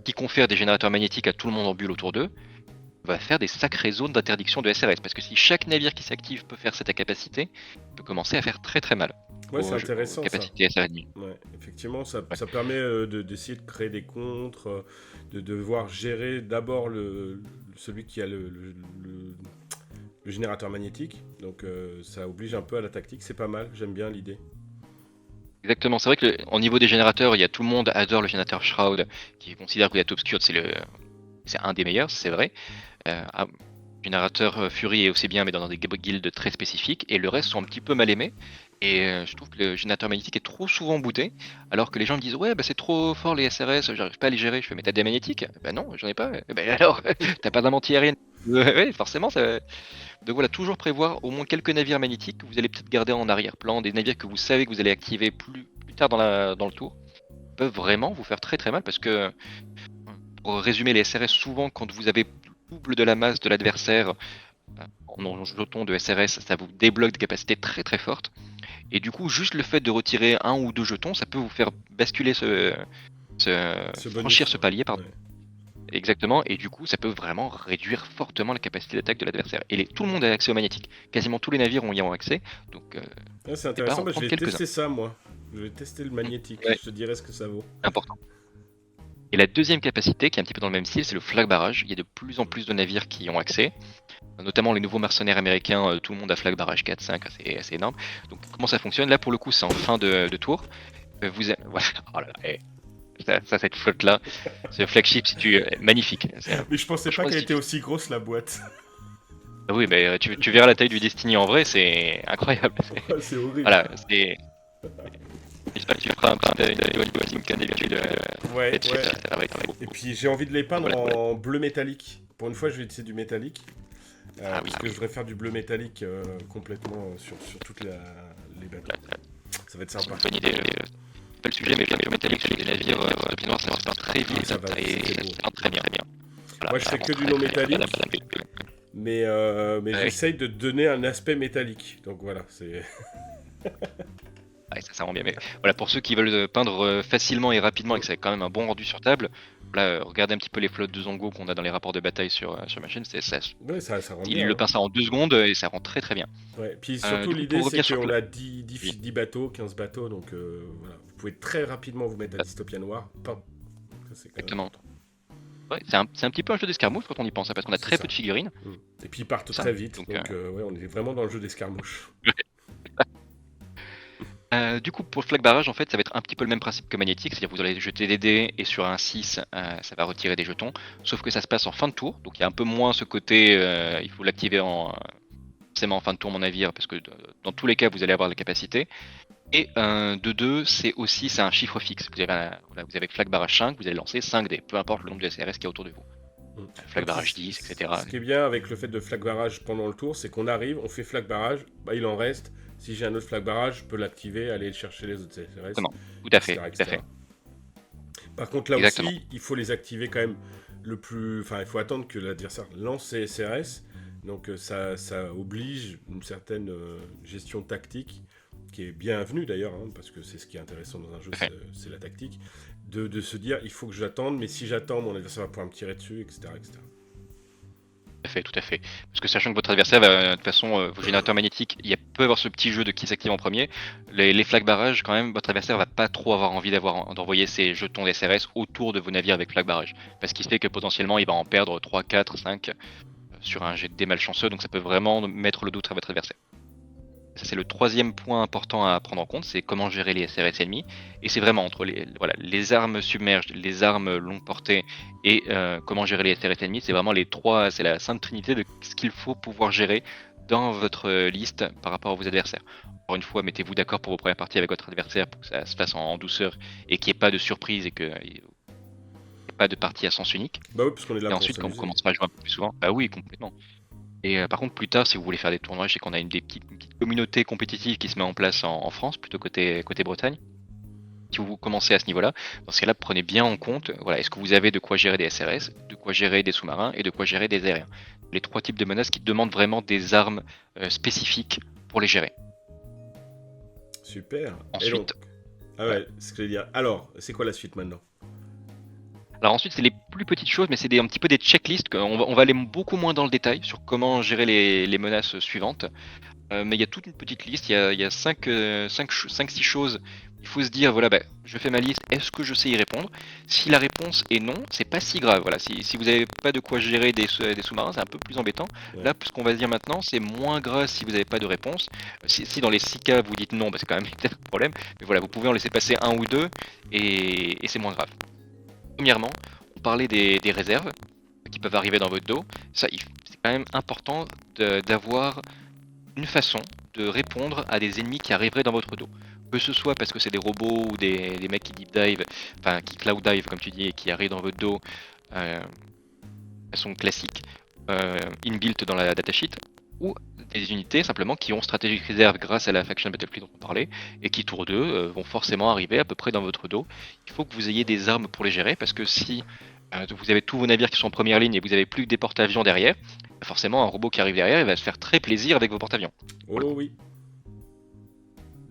qui confèrent des générateurs magnétiques à tout le monde en bulle autour d'eux, va faire des sacrées zones d'interdiction de SRS. Parce que si chaque navire qui s'active peut faire cette capacité, il peut commencer à faire très très mal Ouais, c'est aux intéressant ça. capacités SRS ennemies. Ouais, effectivement, ça Ouais. permet d'essayer de créer des contres, de devoir gérer d'abord celui qui a le générateur magnétique. Donc ça oblige un peu à la tactique, c'est pas mal, j'aime bien l'idée. Exactement, c'est vrai que au niveau des générateurs, il y a tout le monde adore le générateur Shroud, qui considère que la Obscure c'est un des meilleurs, c'est vrai. Le générateur Fury est aussi bien, mais dans des guildes très spécifiques, et le reste sont un petit peu mal aimés. Et je trouve que le générateur magnétique est trop souvent booté, alors que les gens me disent ouais bah c'est trop fort les SRS, j'arrive pas à les gérer. Je fais mais t'as des magnétiques? Bah non, j'en ai pas. Bah alors, t'as pas d'arme anti-aérienne? Ouais, forcément ça. Donc voilà, toujours prévoir au moins quelques navires magnétiques que vous allez peut-être garder en arrière-plan, des navires que vous savez que vous allez activer plus tard dans le tour, peuvent vraiment vous faire très très mal parce que, pour résumer les SRS, souvent quand vous avez le double de la masse de l'adversaire en jetons de SRS, ça vous débloque des capacités très très fortes. Et du coup, juste le fait de retirer un ou deux jetons, ça peut vous faire basculer Ce franchir bonus, ce palier, pardon. ouais. Exactement, et du coup, ça peut vraiment réduire fortement la capacité d'attaque de l'adversaire. Et tout le monde a accès au magnétique. Quasiment tous les navires y ont accès, donc Ouais, c'est n'hésitez pas à intéressant, en bah, je prendre vais quelques-uns. tester ça moi. Je vais tester le magnétique, Ouais, je te dirai ce que ça vaut. important. Et la deuxième capacité, qui est un petit peu dans le même style, c'est le flag barrage. Il y a de plus en plus de navires qui y ont accès, notamment les nouveaux mercenaires américains. Tout le monde a flag barrage 4, 5, c'est assez énorme. Donc comment ça fonctionne? Là, pour le coup, c'est en fin de tour. Voilà, oh là là, cette flotte-là, ce flagship, magnifique. Mais je pensais pas Franchement, qu'elle était aussi grosse la boîte. Ah oui, mais tu verras la taille du Destiny en vrai, c'est incroyable. C'est horrible. Voilà, c'est. J'espère que tu feras un petit vidéo du Simca d'habitude. Ouais, Peut-être que ouais. ça va être Et puis j'ai envie de les peindre Voilà, voilà. en bleu métallique. Pour une fois, je vais essayer du métallique. Ah oui, Parce que je voudrais faire du bleu métallique complètement sur toutes les bateaux. Ça va être c'est sympa. une bonne idée. Pas le sujet, mais le métallique sur les navires de Pinot, ça se peint très vite Ça va, et c'est ça beau. se peint très bien. Voilà, Moi, je ça fais rend que du très, non très bien. métallique, mais Ouais, j'essaye de donner un aspect métallique. Donc voilà, c'est. ouais, ça rend bien. Mais voilà, pour ceux qui veulent peindre facilement et rapidement et que ça a quand même un bon rendu sur table, là, regardez un petit peu les flottes de Zongo qu'on a dans les rapports de bataille sur ma chaîne. Ouais, ça rend Il bien. le Hein. peint ça en 2 secondes et ça rend très très bien. Ouais. Puis surtout, Du coup, l'idée, pour c'est revenir sur qu'on Cla- a 10, Oui, 10 bateaux, 15 bateaux. Donc voilà, vous pouvez très rapidement vous mettre à Dystopia Noir. Peint. Ça, c'est quand même exactement. important. Ouais, c'est un petit peu un jeu d'escarmouche quand on y pense, hein, parce qu'on a C'est très peu ça. de figurines. Mm. Et puis ils partent Ça. très vite. Donc, Donc ouais, on est vraiment dans le jeu d'escarmouche. Du coup, pour le flag barrage, en fait, ça va être un petit peu le même principe que magnétique, c'est-à-dire que vous allez jeter des dés et sur un 6, ça va retirer des jetons, sauf que ça se passe en fin de tour, donc il y a un peu moins ce côté, il faut l'activer forcément en fin de tour mon navire, parce que dans tous les cas, vous allez avoir la capacité. Et de 2, c'est un chiffre fixe. Voilà, vous avez flag barrage 5, vous allez lancer 5 dés, peu importe le nombre de SRS qu'il y a autour de vous. Mm. Flag Et puis, barrage 10, etc. ce qui est bien avec le fait de flag barrage pendant le tour, c'est qu'on arrive, on fait flag barrage, bah, il en reste. Si j'ai un autre flag barrage, je peux l'activer, aller chercher les autres CRS, Exactement. Tout à fait, etc., tout à etc. fait. Par contre, là Exactement. aussi, il faut les activer quand même le plus. Enfin, il faut attendre que l'adversaire lance ses SRS. Donc, ça oblige une certaine gestion tactique, qui est bienvenue d'ailleurs, hein, parce que c'est ce qui est intéressant dans un jeu, Tout à fait. c'est la tactique, de se dire il faut que j'attende, mais si j'attends, mon adversaire va pouvoir me tirer dessus, etc. etc. Tout à fait, tout à fait. Parce que sachant que votre adversaire va, de toute façon, vos générateurs magnétiques, il peut y avoir ce petit jeu de qui s'active en premier. Les flags barrage, quand même, votre adversaire va pas trop avoir envie d'envoyer ses jetons d'SRS autour de vos navires avec flag barrage. Parce qu'il sait que potentiellement, il va en perdre 3, 4, 5 sur un jet de dés malchanceux, donc ça peut vraiment mettre le doute à votre adversaire. Ça, c'est le troisième point important à prendre en compte, c'est comment gérer les SRS ennemis. Et c'est vraiment entre les armes submergées, les armes longue portée et comment gérer les SRS ennemis. C'est vraiment les trois, c'est la sainte trinité de ce qu'il faut pouvoir gérer dans votre liste par rapport à vos adversaires. Encore une fois, mettez-vous d'accord pour vos premières parties avec votre adversaire pour que ça se fasse en douceur et qu'il n'y ait pas de surprise et qu'il n'y ait pas de partie à sens unique. Bah oui, parce qu'on est là Et pour ensuite, quand vous s'amuser. commencerez à jouer un peu plus souvent, bah oui, complètement. Et par contre, plus tard, si vous voulez faire des tournois, je sais qu'on a une petite communauté compétitive qui se met en place en France, plutôt côté Bretagne. Si vous commencez à ce niveau-là, dans ce cas-là, prenez bien en compte, voilà, est-ce que vous avez de quoi gérer des SRS, de quoi gérer des sous-marins et de quoi gérer des aériens. Les trois types de menaces qui demandent vraiment des armes spécifiques pour les gérer. Super. Et donc, Ensuite, ah ouais. ouais, ce que je veux dire. Alors, c'est quoi la suite maintenant? Alors ensuite, c'est les plus petites choses, mais c'est un petit peu des checklists. On va aller beaucoup moins dans le détail sur comment gérer les menaces suivantes. Mais il y a toute une petite liste, il y a 5-6 choses. Il faut se dire, voilà, bah, je fais ma liste, est-ce que je sais y répondre? Si la réponse est non, c'est pas si grave. Voilà, si vous n'avez pas de quoi gérer des sous-marins, c'est un peu plus embêtant. Ouais. Là, ce qu'on va se dire maintenant, c'est moins grave si vous n'avez pas de réponse. Si dans les 6 cas, vous dites non, bah, c'est quand même peut-être un problème. Mais voilà, vous pouvez en laisser passer un ou deux et c'est moins grave. Premièrement, on parlait des réserves qui peuvent arriver dans votre dos. Ça, c'est quand même important d'avoir une façon de répondre à des ennemis qui arriveraient dans votre dos. Que ce soit parce que c'est des robots ou des mecs qui deep dive, enfin qui cloud dive comme tu dis, et qui arrivent dans votre dos de façon classique, inbuilt dans la datasheet, ou des unités simplement qui ont stratégique réserve grâce à la faction Battlefield dont on parlait, et qui tour 2 vont forcément arriver à peu près dans votre dos. Il faut que vous ayez des armes pour les gérer, parce que si vous avez tous vos navires qui sont en première ligne et vous avez plus que des porte-avions derrière, forcément un robot qui arrive derrière, il va se faire très plaisir avec vos porte-avions. Pour le Oh coup. oui.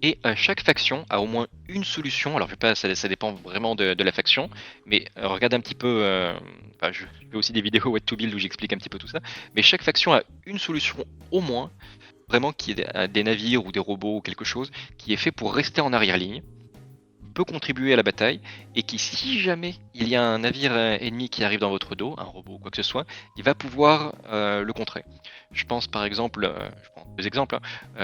Et chaque faction a au moins une solution. Alors, je sais pas, ça dépend vraiment de la faction, mais regarde un petit peu. Je fais aussi des vidéos What to Build où j'explique un petit peu tout ça. Mais chaque faction a une solution au moins, vraiment qui est des navires ou des robots ou quelque chose qui est fait pour rester en arrière-ligne, peut contribuer à la bataille et qui, si jamais il y a un navire ennemi qui arrive dans votre dos, un robot ou quoi que ce soit, il va pouvoir le contrer. Je pense par exemple, je prends deux exemples,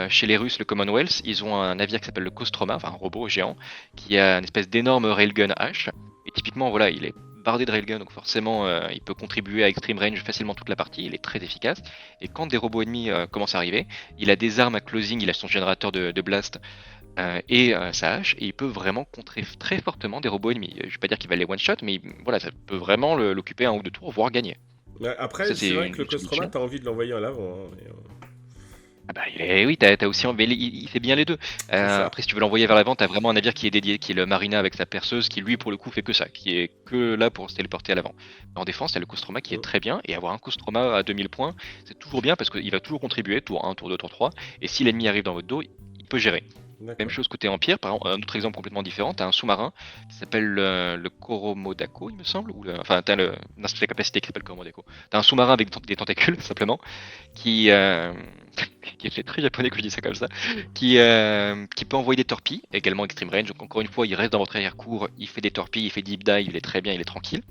chez les Russes, le Commonwealth, ils ont un navire qui s'appelle le Kostroma, enfin un robot géant, qui a une espèce d'énorme railgun hache. Et typiquement, voilà, il est bardé de railgun, donc forcément il peut contribuer à extreme range facilement toute la partie, il est très efficace. Et quand des robots ennemis commencent à arriver, il a des armes à closing, il a son générateur de blast et sa hache, et il peut vraiment contrer très fortement des robots ennemis. Je vais pas dire qu'il va les one-shot, mais voilà, ça peut vraiment l'occuper un ou deux tours, voire gagner. Après, Ça c'est c'est vrai que le une Kostroma, solution. t'as envie de l'envoyer en avant, hein, Ah bah, oui, t'as aussi, mais il fait bien les deux. c'est ça. Après, si tu veux l'envoyer vers l'avant, t'as vraiment un navire qui est dédié, qui est le Marina avec sa perceuse, qui lui, pour le coup, fait que ça, qui est que là pour se téléporter à l'avant. En défense, t'as le Kostroma qui est Mm. très bien, et avoir un Kostroma à 2000 points, c'est toujours bien parce qu'il va toujours contribuer, tour 1, tour 2, tour 3, et si l'ennemi arrive dans votre dos, il peut gérer. Même D'accord. chose côté Empire, par exemple, un autre exemple complètement différent, t'as un sous-marin qui s'appelle le Koromodako, il me semble, enfin, t'as non, c'est la capacité qui s'appelle Koromodako. T'as un sous-marin avec des tentacules, simplement, qui, qui est très japonais que je dis ça comme ça, qui peut envoyer des torpilles, également extreme range. Donc encore une fois, il reste dans votre arrière-cour, il fait des torpilles, il fait deep dive, il est très bien, il est tranquille.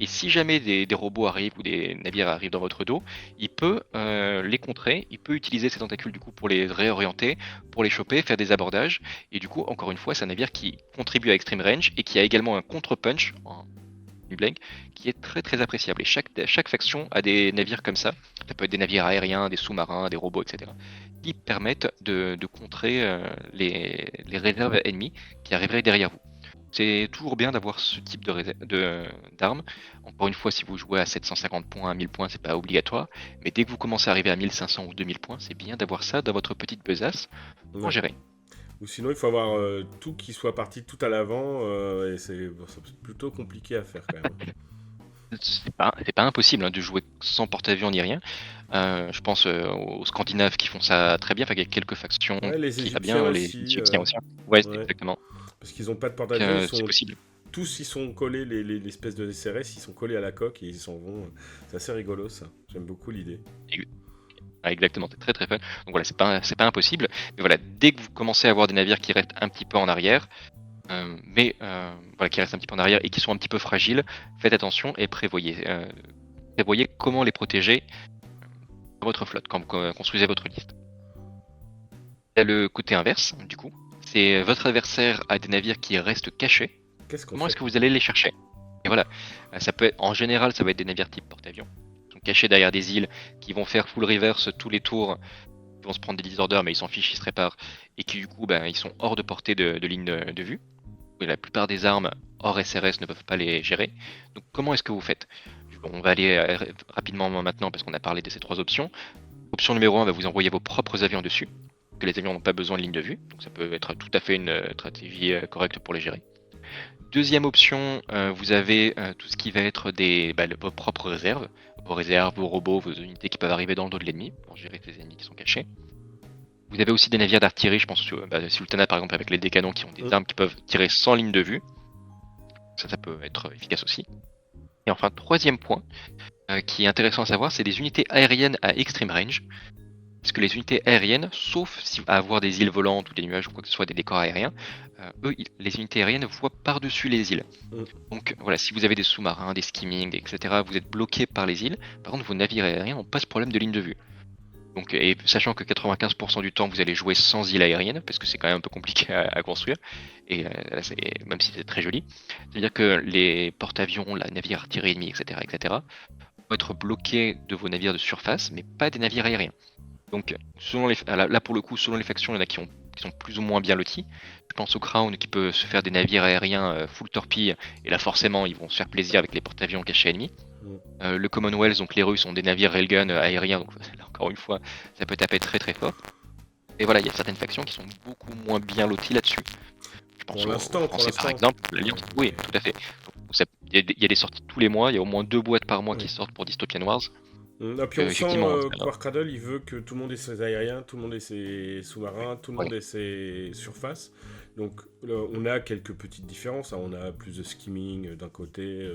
Et si jamais des robots arrivent ou des navires arrivent dans votre dos, il peut les contrer, il peut utiliser ses tentacules du coup pour les réorienter, pour les choper, faire des abordages. Et du coup, encore une fois, c'est un navire qui contribue à extreme range et qui a également un contre-punch blank qui est très très appréciable. Et chaque faction a des navires comme ça. Ça peut être des navires aériens, des sous-marins, des robots, etc. qui permettent de contrer les réserves ennemies qui arriveraient derrière vous. C'est toujours bien d'avoir ce type d'armes. Encore une fois, si vous jouez à 750 points, à 1000 points, c'est pas obligatoire. Mais dès que vous commencez à arriver à 1500 ou 2000 points, c'est bien d'avoir ça dans votre petite besace pour Ouais. gérer. Ou sinon, il faut avoir tout qui soit parti tout à l'avant, et c'est plutôt compliqué à faire quand même. C'est pas impossible de jouer sans porte-avions ni rien. Je pense aux Scandinaves qui font ça très bien. Enfin, il y a quelques factions Ouais, les qui va Égyptiens bien, les aussi. Égyptiens aussi. Ouais, c'est Ouais. exactement. Parce qu'ils ont pas de Donc, porte-avions, c'est possible. tous ils sont collés, l'espèce de SRS, ils sont collés à la coque et ils s'en vont. C'est assez rigolo ça. J'aime beaucoup l'idée. Exactement, c'est très très fun. Donc voilà, c'est pas impossible. Mais voilà, dès que vous commencez à avoir des navires qui restent un petit peu en arrière, voilà, qui restent un petit peu en arrière et qui sont un petit peu fragiles, faites attention et prévoyez comment les protéger dans votre flotte quand vous construisez votre liste. Il y a le côté inverse, du coup. C'est votre adversaire a des navires qui restent cachés. Qu'est-ce qu'on Comment est-ce fait? que vous allez les chercher? Et voilà, ça peut être, en général, ça va être des navires type porte-avions. Ils sont cachés derrière des îles, qui vont faire full reverse tous les tours, ils vont se prendre des disorders, mais ils s'en fichent, ils se réparent, et qui du coup, ils sont hors de portée de ligne de vue. Et la plupart des armes hors SRS ne peuvent pas les gérer. Donc comment est-ce que vous faites? Bon, on va aller rapidement maintenant parce qu'on a parlé de ces trois options. Option numéro 1, vous envoyer vos propres avions dessus, que les avions n'ont pas besoin de ligne de vue, donc ça peut être tout à fait une stratégie correcte pour les gérer. Deuxième option, vous avez tout ce qui va être vos propres réserves, vos robots, vos unités qui peuvent arriver dans le dos de l'ennemi pour gérer ces ennemis qui sont cachés. Vous avez aussi des navires d'artillerie, je pense Sultana par exemple avec les canons qui ont des armes qui peuvent tirer sans ligne de vue. Ça peut être efficace aussi. Et enfin, troisième point qui est intéressant à savoir, c'est des unités aériennes à extreme range. Parce que les unités aériennes, sauf si à avoir des îles volantes ou des nuages ou quoi que ce soit, des décors aériens, les unités aériennes voient par-dessus les îles. Mm. Donc voilà, si vous avez des sous-marins, des skimming, etc., vous êtes bloqué par les îles. Par contre, vos navires aériens n'ont pas ce problème de ligne de vue. Donc, et sachant que 95% du temps, vous allez jouer sans île aérienne, parce que c'est quand même un peu compliqué à construire, et là, même si c'est très joli, c'est-à-dire que les porte-avions, la navire artillerie ennemie, etc., vont être bloqués de vos navires de surface, mais pas des navires aériens. Donc, là pour le coup, selon les factions, il y en a qui sont plus ou moins bien lotis. Je pense au Crown qui peut se faire des navires aériens full torpille, et là forcément ils vont se faire plaisir avec les porte-avions cachés ennemis. Le Commonwealth, donc les Russes, ont des navires railgun aériens, donc là encore une fois, ça peut taper très très fort. Et voilà, il y a certaines factions qui sont beaucoup moins bien loties là-dessus. Je pense aux Français par exemple, l'Alliance. Oui, tout à fait. Il y a des sorties tous les mois, il y a au moins 2 boîtes par mois qui sortent pour Dystopian Wars. Et puis on sent effectivement, que Warcradle, il veut que tout le monde ait ses aériens, tout le monde ait ses sous-marins, tout le monde ait ses surfaces. Donc là, on a quelques petites différences. On a plus de skimming d'un côté,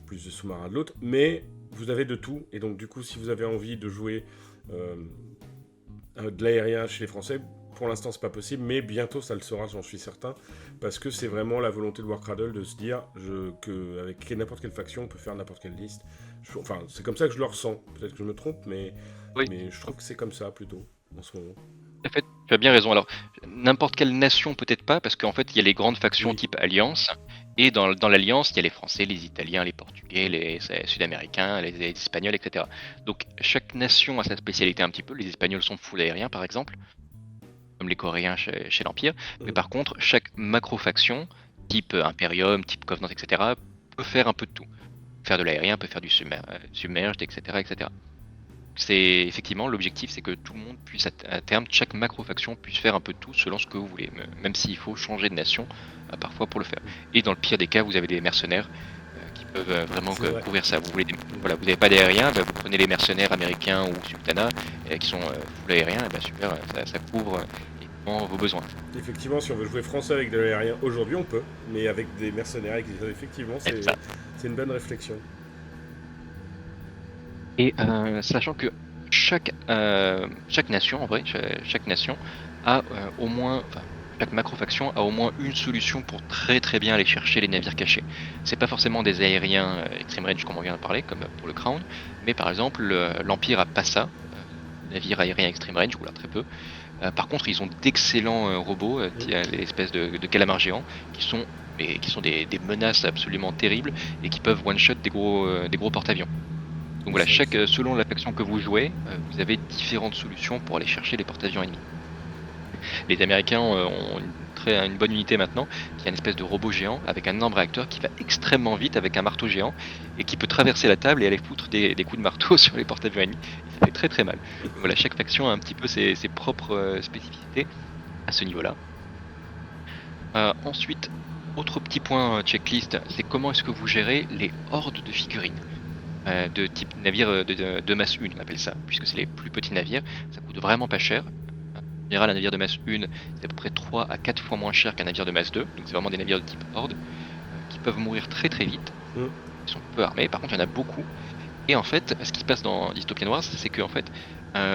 plus de sous-marins de l'autre. Mais vous avez de tout. Et donc du coup, si vous avez envie de jouer de l'aérien chez les Français, pour l'instant c'est pas possible. Mais bientôt ça le sera, j'en suis certain. Parce que c'est vraiment la volonté de Warcradle de se dire qu'avec n'importe quelle faction, on peut faire n'importe quelle liste. Enfin, c'est comme ça que je le ressens. Peut-être que je me trompe, mais je trouve que c'est comme ça plutôt en ce moment. En fait, tu as bien raison. Alors, n'importe quelle nation, peut-être pas, parce qu'en fait, il y a les grandes factions Oui. type Alliance, et dans l'Alliance, il y a les Français, les Italiens, les Portugais, les Sud-Américains, les Espagnols, etc. Donc, chaque nation a sa spécialité un petit peu. Les Espagnols sont full aériens, par exemple, comme les Coréens chez l'Empire. Mais Mm. par contre, chaque macro-faction, type Imperium, type Covenant, etc., peut faire un peu de tout. Faire de l'aérien, peut faire du submerged, etc., etc. C'est effectivement l'objectif, c'est que tout le monde puisse à terme, chaque macro-faction puisse faire un peu de tout selon ce que vous voulez, même s'il faut changer de nation parfois pour le faire. Et dans le pire des cas, vous avez des mercenaires qui peuvent vraiment C'est vrai. couvrir ça. Vous voulez voilà, vous n'avez pas d'aérien, bah, vous prenez les mercenaires américains ou sultanat qui sont full aériens, et bah, super, ça couvre évidemment vos besoins. Effectivement, si on veut jouer français avec de l'aérien aujourd'hui, on peut, mais avec des mercenaires, effectivement, C'est ça. c'est une bonne réflexion. Et sachant que chaque nation, en vrai, chaque nation a au moins, enfin, chaque macro-faction a au moins une solution pour très très bien aller chercher les navires cachés. C'est pas forcément des aériens extreme range comme on vient de parler, comme pour le Crown, mais par exemple l'Empire a pas ça, navires aériens extreme range, ou là très peu. Par contre, ils ont d'excellents robots, les espèces de calamars géants, qui sont des menaces absolument terribles et qui peuvent one-shot des gros porte-avions. Donc voilà, selon la faction que vous jouez, vous avez différentes solutions pour aller chercher les porte-avions ennemis. Les Américains ont une bonne unité maintenant, qui est une espèce de robot géant avec un énorme réacteur qui va extrêmement vite avec un marteau géant et qui peut traverser la table et aller foutre des coups de marteau sur les porte-avions ennemis. Ça fait très très mal. Donc voilà, chaque faction a un petit peu ses propres spécificités à ce niveau-là. Ensuite, autre petit point checklist, c'est comment est-ce que vous gérez les hordes de figurines. De type navire de masse 1, on appelle ça, puisque c'est les plus petits navires, ça coûte vraiment pas cher. En général, un navire de masse 1, c'est à peu près 3 à 4 fois moins cher qu'un navire de masse 2, donc c'est vraiment des navires de type horde, qui peuvent mourir très très vite, Mm. ils sont peu armés, par contre il y en a beaucoup, et en fait, ce qui se passe dans Dystopian Wars, c'est que en fait,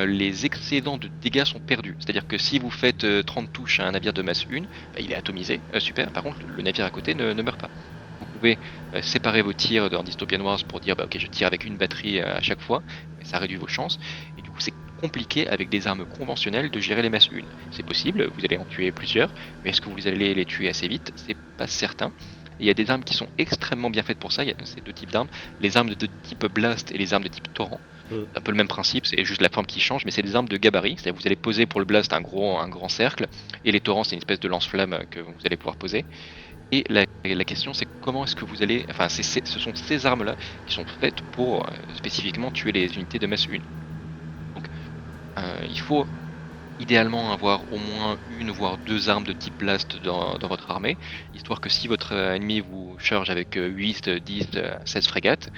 les excédents de dégâts sont perdus, c'est-à-dire que si vous faites 30 touches à un navire de masse 1, bah, il est atomisé, super, par contre le navire à côté ne meurt pas. Vous pouvez séparer vos tirs dans Dystopian Wars pour dire bah, ok je tire avec une batterie à chaque fois, mais ça réduit vos chances. Et du coup c'est compliqué avec des armes conventionnelles de gérer les masses 1. C'est possible, vous allez en tuer plusieurs, mais est-ce que vous allez les tuer assez vite? C'est pas certain. Et il y a des armes qui sont extrêmement bien faites pour ça, il y a ces deux types d'armes, les armes de type blast et les armes de type torrent. Mm. C'est un peu le même principe, c'est juste la forme qui change, mais c'est des armes de gabarit, c'est-à-dire que vous allez poser pour le blast un grand cercle, et les torrents c'est une espèce de lance-flamme que vous allez pouvoir poser. Et la question, c'est comment est-ce que vous allez. Enfin, ce sont ces armes-là qui sont faites pour spécifiquement tuer les unités de masse 1. Donc, il faut idéalement avoir au moins une voire deux armes de type blast dans votre armée, histoire que si votre ennemi vous charge avec 8, 10, 16 frégates,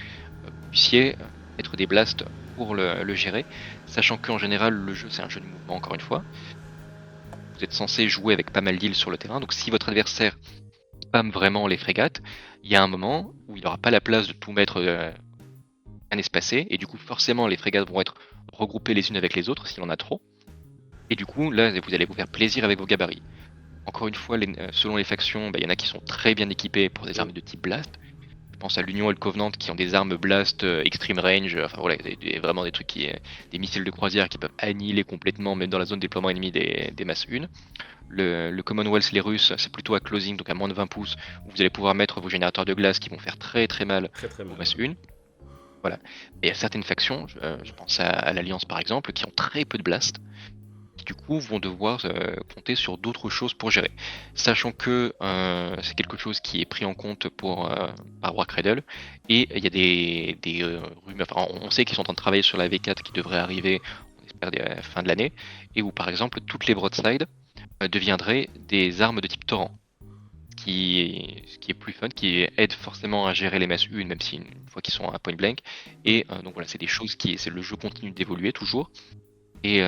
vous puissiez mettre des blasts pour le gérer, sachant qu'en général, le jeu, c'est un jeu de mouvement, encore une fois. Vous êtes censé jouer avec pas mal d'îles sur le terrain, donc si votre adversaire spam vraiment les frégates, il y a un moment où il n'aura pas la place de tout mettre bien espacé, et du coup forcément les frégates vont être regroupées les unes avec les autres s'il en a trop, et du coup là vous allez vous faire plaisir avec vos gabarits. Encore une fois, selon les factions, il y en a qui sont très bien équipés pour des armes de type blast. Je pense à l'Union et le Covenant qui ont des armes blast extreme range, enfin voilà, vraiment des trucs des missiles de croisière qui peuvent annihiler complètement, même dans la zone de déploiement ennemi des masses 1. Le Commonwealth, les Russes, c'est plutôt à closing, donc à moins de 20 pouces, où vous allez pouvoir mettre vos générateurs de glace qui vont faire très très mal Très très aux mal. masses 1. Voilà. Et il y a certaines factions, je pense à l'Alliance par exemple, qui ont très peu de blast, qui du coup vont devoir compter sur d'autres choses pour gérer. Sachant que c'est quelque chose qui est pris en compte par Warcradle, et il y a des rumeurs, enfin, on sait qu'ils sont en train de travailler sur la V4 qui devrait arriver, on espère, à la fin de l'année, et où par exemple toutes les broadsides deviendraient des armes de type torrent, ce qui est plus fun, qui aide forcément à gérer les masses 1, même si une fois qu'ils sont à point blank. Et donc voilà, c'est des choses le jeu continue d'évoluer toujours. Et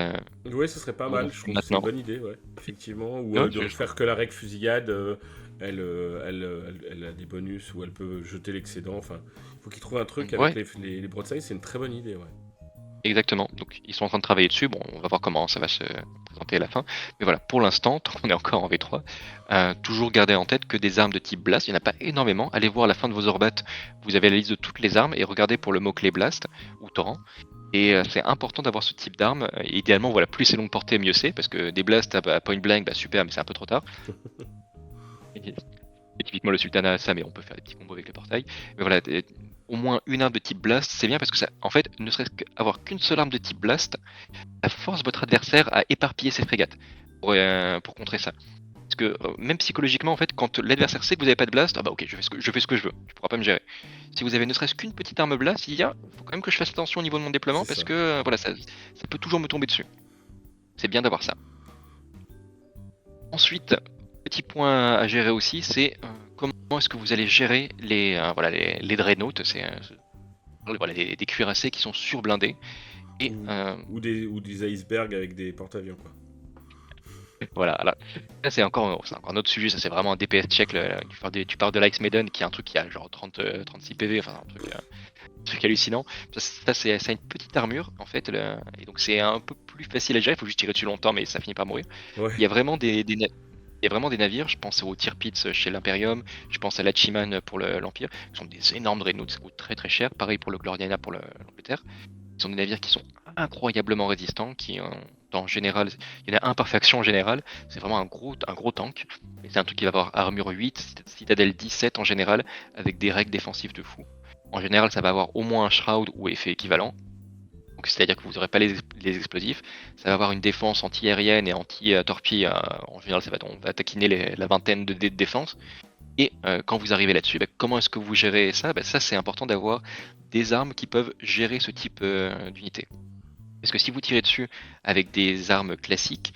Oui, ce serait pas mal, je trouve que c'est une maintenant, bonne idée, ouais, effectivement. Ou ouais, de faire que la règle fusillade, elle a des bonus, ou elle peut jeter l'excédent. Enfin, il faut qu'ils trouvent un truc avec ouais, les broadsides, c'est une très bonne idée, ouais. exactement. Donc ils sont en train de travailler dessus. Bon, on va voir comment ça va se présenter à la fin. Mais voilà, pour l'instant, tant qu'on est encore en V3, toujours garder en tête que des armes de type blast, il n'y en a pas énormément. Allez voir à la fin de vos orbates, vous avez la liste de toutes les armes et regardez pour le mot-clé blast ou torrent. Et c'est important d'avoir ce type d'arme. Idéalement, voilà, plus c'est longue portée, mieux c'est, parce que des blasts à point blank, bah super, mais c'est un peu trop tard. Et typiquement le sultanat a ça, mais on peut faire des petits combos avec les portails. Mais voilà, au moins une arme de type blast, c'est bien parce que ça, en fait, ne serait-ce qu'avoir qu'une seule arme de type blast, ça force votre adversaire à éparpiller ses frégates pour contrer ça. Parce que même psychologiquement, en fait, quand l'adversaire sait que vous n'avez pas de blast, ah bah ok, je fais ce que je veux, tu pourras pas me gérer. Si vous avez ne serait-ce qu'une petite arme blast, il faut quand même que je fasse attention au niveau de mon déploiement C'est parce ça. que voilà, ça peut toujours me tomber dessus. C'est bien d'avoir ça. Ensuite, petit point à gérer aussi, c'est comment est-ce que vous allez gérer voilà, les dreadnoughts, voilà, des cuirassés qui sont surblindés. Et Ou des icebergs avec des porte-avions, quoi. voilà, alors, ça c'est encore un autre sujet, ça c'est vraiment un DPS check. Tu parles de l'Ice Maiden qui est un truc qui a genre 36 PV, enfin un truc hallucinant. Ça a une petite armure en fait, et donc c'est un peu plus facile à gérer, il faut juste tirer dessus longtemps mais ça finit par mourir. Ouais. Il y a vraiment il y a vraiment des navires, je pense aux Tirpitz chez l'Imperium, je pense à l'Hachiman pour l'Empire, qui sont des énormes dreadnoughts, ça coûte très très cher, pareil pour le Gloriana pour l'Angleterre. Ce sont des navires qui sont incroyablement résistants, qui en général, il y en a un par faction en général, c'est vraiment un gros tank. Et c'est un truc qui va avoir armure 8, citadelle 17 en général, avec des règles défensives de fou. En général, ça va avoir au moins un shroud ou effet équivalent. Donc c'est-à-dire que vous n'aurez pas les explosifs. Ça va avoir une défense anti-aérienne et anti-torpille. En général, on va taquiner la vingtaine de dés de défense. Et quand vous arrivez là-dessus, comment est-ce que vous gérez ça? Ça, c'est important d'avoir des armes qui peuvent gérer ce type d'unité. Parce que si vous tirez dessus avec des armes classiques,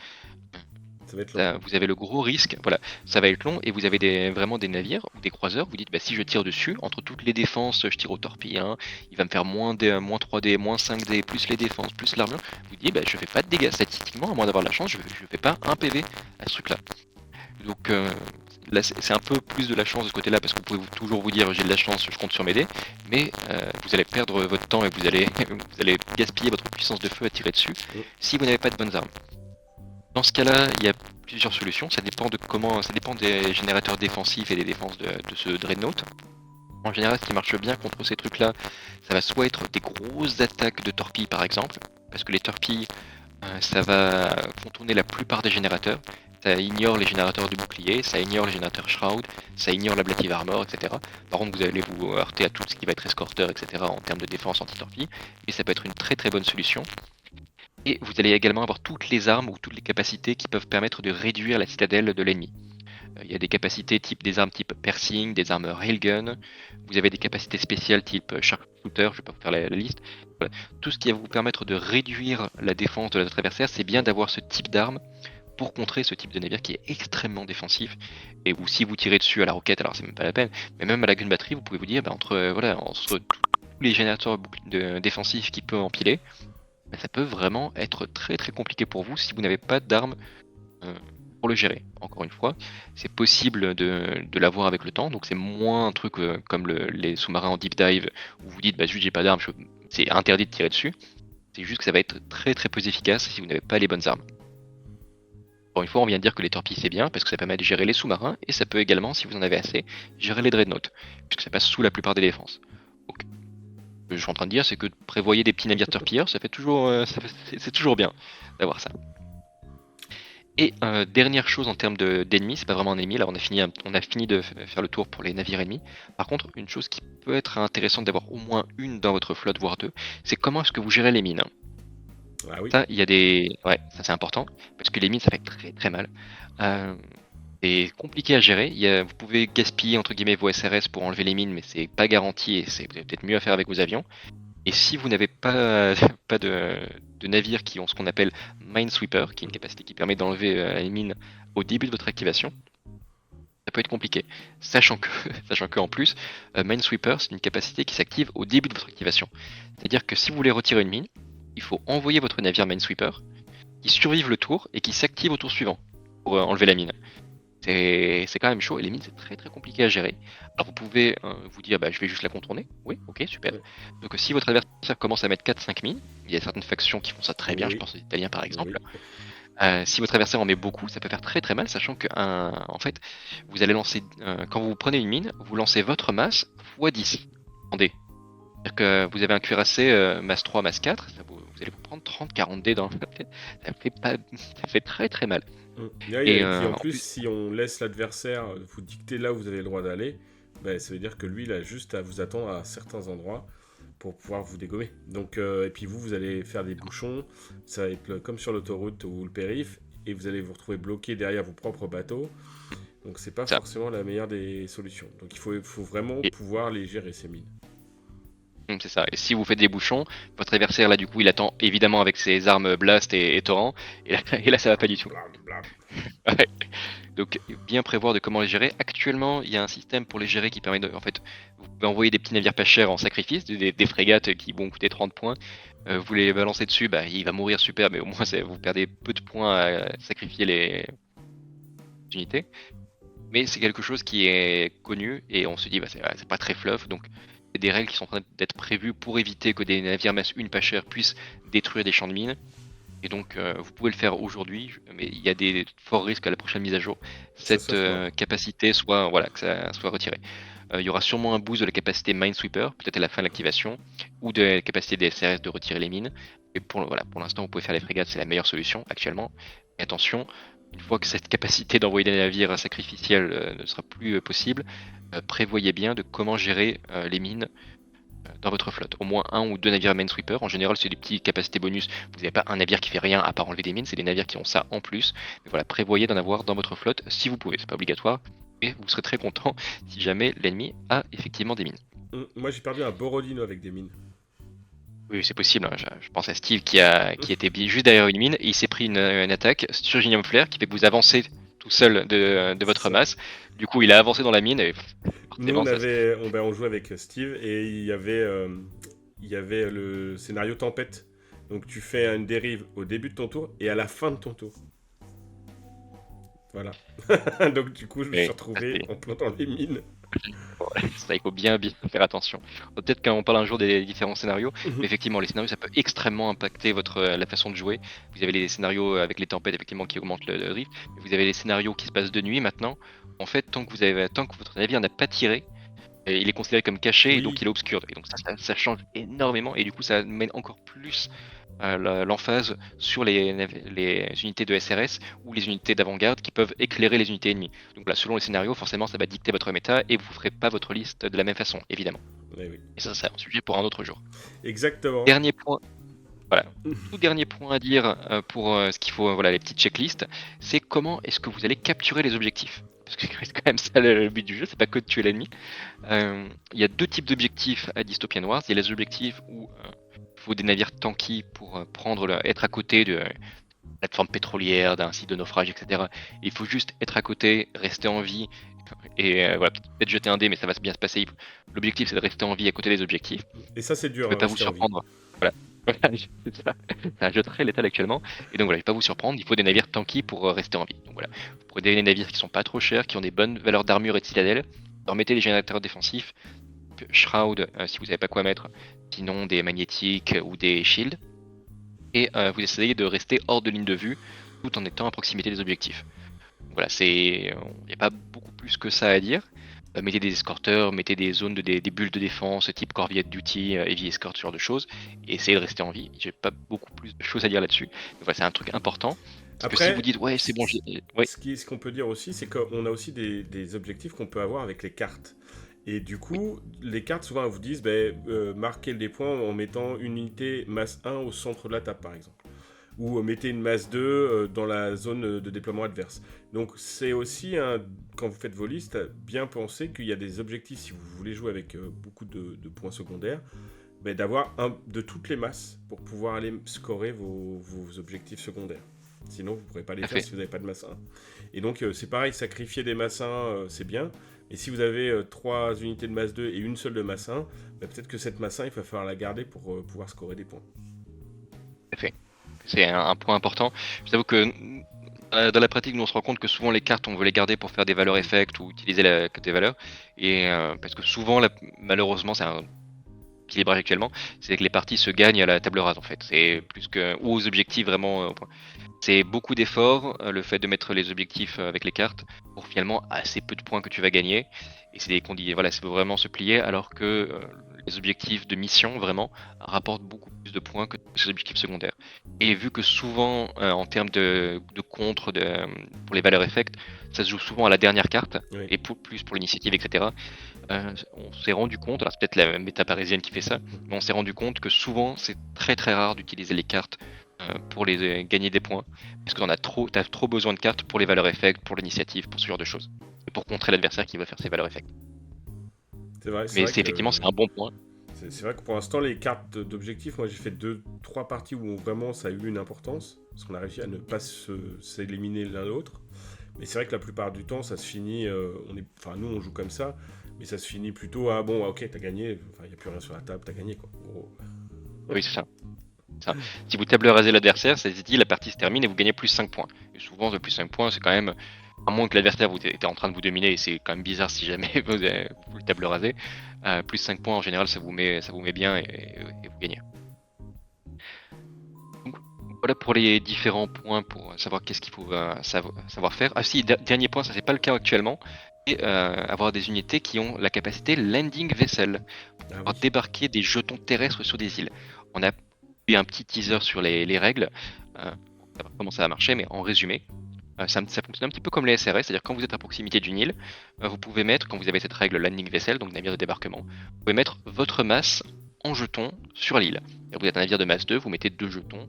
Ça va être long. vous avez le gros risque, voilà, ça va être long et vous avez vraiment des navires ou des croiseurs. Vous dites, si je tire dessus, entre toutes les défenses, je tire au torpille, hein, il va me faire moins 3D, moins 5D, plus les défenses, plus l'armure. Vous dites, je fais pas de dégâts. Statistiquement, à moins d'avoir de la chance, je fais pas un PV à ce truc-là. Donc là, c'est un peu plus de la chance de ce côté-là parce que vous pouvez toujours vous dire, j'ai de la chance, je compte sur mes dés, mais vous allez perdre votre temps et vous allez gaspiller votre puissance de feu à tirer dessus si vous n'avez pas de bonnes armes. Dans ce cas-là, il y a plusieurs solutions. Ça dépend des générateurs défensifs et des défenses de ce Dreadnought. En général, ce qui marche bien contre ces trucs-là, ça va soit être des grosses attaques de torpilles par exemple, parce que les torpilles, ça va contourner la plupart des générateurs. Ça ignore les générateurs de bouclier, ça ignore les générateurs Shroud, ça ignore l'ablative armor, etc. Par contre, vous allez vous heurter à tout ce qui va être escorteur, etc. en termes de défense anti-torpille, mais ça peut être une très très bonne solution. Et vous allez également avoir toutes les armes ou toutes les capacités qui peuvent permettre de réduire la citadelle de l'ennemi. Il y a des capacités des armes type piercing, des armes railgun, vous avez des capacités spéciales type sharpshooter, je vais pas vous faire la liste. Voilà. Tout ce qui va vous permettre de réduire la défense de notre adversaire, c'est bien d'avoir ce type d'arme pour contrer ce type de navire qui est extrêmement défensif. Et où si vous tirez dessus à la roquette, alors c'est même pas la peine, mais même à la gun batterie, vous pouvez vous dire, entre tous les générateurs défensifs qui peuvent empiler, ça peut vraiment être très très compliqué pour vous si vous n'avez pas d'armes pour le gérer. Encore une fois, c'est possible de l'avoir avec le temps, donc c'est moins un truc comme les sous-marins en deep dive où vous dites juste j'ai pas d'armes, c'est interdit de tirer dessus. C'est juste que ça va être très très peu efficace si vous n'avez pas les bonnes armes. Encore une fois, on vient de dire que les torpilles c'est bien parce que ça permet de gérer les sous-marins et ça peut également, si vous en avez assez, gérer les dreadnoughts, puisque ça passe sous la plupart des défenses. Donc, ce que je suis en train de dire, c'est que prévoyez des petits navires torpilleurs, ça fait toujours, c'est toujours bien d'avoir ça. Et dernière chose en termes d'ennemis, c'est pas vraiment un ennemi, là on a fini de faire le tour pour les navires ennemis. Par contre, une chose qui peut être intéressante d'avoir au moins une dans votre flotte, voire deux, c'est comment est-ce que vous gérez les mines. Ah oui. Ça, ouais, ça c'est important, parce que les mines ça fait très très mal. C'est compliqué à gérer, vous pouvez gaspiller entre guillemets vos SRS pour enlever les mines, mais c'est pas garanti et c'est peut-être mieux à faire avec vos avions. Et si vous n'avez pas, pas de navires qui ont ce qu'on appelle Minesweeper, qui est une capacité qui permet d'enlever les mines au début de votre activation, ça peut être compliqué. Sachant que en plus, Minesweeper, c'est une capacité qui s'active au début de votre activation. C'est-à-dire que si vous voulez retirer une mine, il faut envoyer votre navire Minesweeper, qui survive le tour et qui s'active au tour suivant pour enlever la mine. C'est quand même chaud et les mines c'est très très compliqué à gérer. Alors vous pouvez vous dire je vais juste la contourner. Oui, ok, super. Ouais. Donc si votre adversaire commence à mettre 4-5 mines, il y a certaines factions qui font ça très bien, Oui. je pense aux Italiens par exemple. Oui. Si votre adversaire en met beaucoup, ça peut faire très très mal, sachant que en fait, vous allez lancer quand vous prenez une mine, vous lancez votre masse x 10 en dés. C'est-à-dire que vous avez un cuirassé masse 3, masse 4, vous allez vous prendre 30-40 dés dans la tête. Ça fait très très mal. Et Et puis en en plus, plus, si on laisse l'adversaire vous dicter là où vous avez le droit d'aller, ben, ça veut dire que lui, il a juste à vous attendre à certains endroits pour pouvoir vous dégommer. Donc, et puis vous allez faire des bouchons, ça va être comme sur l'autoroute ou le périph', et vous allez vous retrouver bloqué derrière vos propres bateaux. Donc c'est pas ça. forcément la meilleure des solutions. Donc il faut vraiment Et, pouvoir les gérer ces mines. c'est ça. Et si vous faites des bouchons, votre adversaire là du coup il attend évidemment avec ses armes blast et torrent. Et là, et là ça va pas du tout. Blab, blab. Ouais. Donc bien prévoir de comment les gérer. Actuellement, il y a un système pour les gérer qui permet de, en fait, vous pouvez envoyer des petits navires pas chers en sacrifice, des frégates qui vont coûter 30 points. Vous les balancez dessus, bah, il va mourir super, mais au moins vous perdez peu de points à sacrifier les unités. Mais c'est quelque chose qui est connu et on se dit bah, c'est pas très fluff, donc c'est des règles qui sont en train d'être prévues pour éviter que des navires masse une pas chers puissent détruire des champs de mines. Et donc vous pouvez le faire aujourd'hui, mais il y a des forts risques à la prochaine mise à jour, Ça, cette ça se voit. capacité soit voilà que ça soit retiré. Il y aura sûrement un boost de la capacité Minesweeper, peut-être à la fin de l'activation, ou de la capacité des SRS de retirer les mines. Et voilà, pour l'instant vous pouvez faire les frégates, c'est la meilleure solution actuellement. Et attention, une fois que cette capacité d'envoyer des navires sacrificiels ne sera plus possible, prévoyez bien de comment gérer les mines dans votre flotte. Au moins un ou deux navires Minesweeper. En général, c'est des petites capacités bonus. Vous n'avez pas un navire qui fait rien à part enlever des mines, c'est des navires qui ont ça en plus. Mais voilà, prévoyez d'en avoir dans votre flotte si vous pouvez. C'est pas obligatoire. Et vous serez très content si jamais l'ennemi a effectivement des mines. Moi, j'ai perdu un Borodino avec des mines. Oui, c'est possible, hein. Je pense à Steve qui était juste derrière une mine et il s'est pris une attaque sur Ginium Flare qui fait que vous avancez tout seul de C'est votre ça. masse. Du coup, il a avancé dans la mine et Nous, forcément, ça. on jouait avec Steve et il y avait le scénario tempête. Donc tu fais une dérive au début de ton tour et à la fin de ton tour. Voilà. Donc du coup, je me suis Mais retrouvé en plantant les mines. ouais, ça, il faut bien faire attention. Peut-être qu'on parle un jour des différents scénarios, mais effectivement, les scénarios, ça peut extrêmement impacter la façon de jouer. Vous avez les scénarios avec les tempêtes, effectivement, qui augmentent le drift. Mais vous avez les scénarios qui se passent de nuit maintenant. En fait, tant que votre navire n'a pas tiré, il est considéré comme caché et donc Oui, il est obscur. Et donc ça change énormément et du coup, ça mène encore plus l'emphase sur les unités de SRS ou les unités d'avant-garde qui peuvent éclairer les unités ennemies. Donc là, selon les scénarios, forcément, ça va dicter votre méta et vous ne ferez pas votre liste de la même façon, évidemment. oui. Et ça, c'est un sujet pour un autre jour. Exactement. Dernier point, voilà. Tout dernier point à dire pour ce qu'il faut, voilà, les petites checklists, c'est comment est-ce que vous allez capturer les objectifs. Parce que c'est quand même ça le but du jeu, c'est pas que de tuer l'ennemi. Il y a deux types d'objectifs à Dystopian Wars. Il y a les objectifs où il faut des navires tanky pour être à côté de plateforme pétrolière, d'un site de naufrage, etc. Il faut juste être à côté, rester en vie, et voilà, peut-être jeter un dé, mais ça va bien se passer. L'objectif, c'est de rester en vie à côté des objectifs. Et ça, c'est Je ne dur, vais hein, pas vous rester en vie. surprendre. Voilà. Voilà, c'est ça. C'est un jeu très létal actuellement. Et donc voilà, je ne vais pas vous surprendre, il faut des navires tanky pour rester en vie. Donc voilà, vous prenez des navires qui sont pas trop chers, qui ont des bonnes valeurs d'armure et de citadelle. Leur mettez des générateurs défensifs, Shroud si vous savez pas quoi mettre, sinon des magnétiques ou des shields. Et vous essayez de rester hors de ligne de vue tout en étant à proximité des objectifs. Voilà, il n'y a pas beaucoup plus que ça à dire. Mettez des escorteurs, mettez des zones, des bulles de défense type Corvette Duty, Heavy Escort, ce genre de choses, et essayez de rester en vie. J'ai pas beaucoup plus de choses à dire là-dessus. Mais voilà, c'est un truc important. Parce que si vous Après, dites, ouais, c'est bon, ouais, ce qu'on peut dire aussi, c'est qu'on a aussi des objectifs qu'on peut avoir avec les cartes. Et du oui, coup, les cartes, souvent, elles vous disent ben, marquez des points en mettant une unité masse 1 au centre de la table, par exemple. Ou mettez une masse 2 dans la zone de déploiement adverse. Donc, c'est aussi, quand vous faites vos listes, bien penser qu'il y a des objectifs, si vous voulez jouer avec beaucoup de points secondaires, ben, d'avoir de toutes les masses pour pouvoir aller scorer vos objectifs secondaires. Sinon, vous ne pourrez pas les tout à faire fait. si vous n'avez pas de masse 1. Et donc, c'est pareil, sacrifier des masses 1, c'est bien. Et si vous avez 3 unités de masse 2 et une seule de masse 1, ben, peut-être que cette masse 1, il va falloir la garder pour pouvoir scorer des points. Tout à fait. C'est un point important. Je t'avoue que dans la pratique, nous on se rend compte que souvent les cartes, on veut les garder pour faire des valeurs effect ou utiliser des valeurs. Et parce que souvent, malheureusement, c'est un équilibrage actuellement, c'est que les parties se gagnent à la table rase en fait. C'est plus que ou aux objectifs vraiment. C'est beaucoup d'efforts, le fait de mettre les objectifs avec les cartes, pour finalement assez peu de points que tu vas gagner. Et c'est des voilà, ça faut vraiment se plier, alors que les objectifs de mission, vraiment, rapportent beaucoup plus de points que ces objectifs secondaires. Et vu que souvent, en termes de contre, pour les valeurs effect, ça se joue souvent à la dernière carte, Oui. et plus pour l'initiative, etc. On s'est rendu compte, alors c'est peut-être la méta parisienne qui fait ça, mais on s'est rendu compte que souvent c'est très très rare d'utiliser les cartes pour les gagner des points, parce que t'as trop besoin de cartes pour les valeurs effect, pour l'initiative, pour ce genre de choses, et pour contrer l'adversaire qui va faire ses valeurs effect. C'est vrai, Mais c'est effectivement c'est un bon point. c'est vrai que pour l'instant, les cartes d'objectifs, moi j'ai fait 2-3 parties où vraiment ça a eu une importance, parce qu'on a réussi à ne pas s'éliminer l'un l'autre. Mais c'est vrai que la plupart du temps, ça se finit, nous on joue comme ça, mais ça se finit plutôt à bon, ok, t'as gagné, il n'y a plus rien sur la table, t'as gagné quoi. Gros. Oui, c'est ça. Si vous table rasez l'adversaire, ça se dit la partie se termine et vous gagnez plus 5 points. Et souvent, de plus 5 points, c'est quand même. À moins que l'adversaire vous était en train de vous dominer, et c'est quand même bizarre si jamais vous le table rasé. Plus 5 points en général, ça vous met bien et vous gagnez. Donc, voilà pour les différents points pour savoir qu'est-ce qu'il faut savoir faire. Ah si, dernier point, ça c'est pas le cas actuellement, et avoir des unités qui ont la capacité landing vessel, pour pouvoir débarquer des jetons terrestres sur des îles. On a eu un petit teaser sur les règles, savoir comment ça va marcher, mais en résumé, ça fonctionne un petit peu comme les SRS, c'est-à-dire quand vous êtes à proximité d'une île, vous pouvez mettre, quand vous avez cette règle landing vessel, donc navire de débarquement, vous pouvez mettre votre masse en jetons sur l'île. Vous êtes un navire de masse 2, vous mettez 2 jetons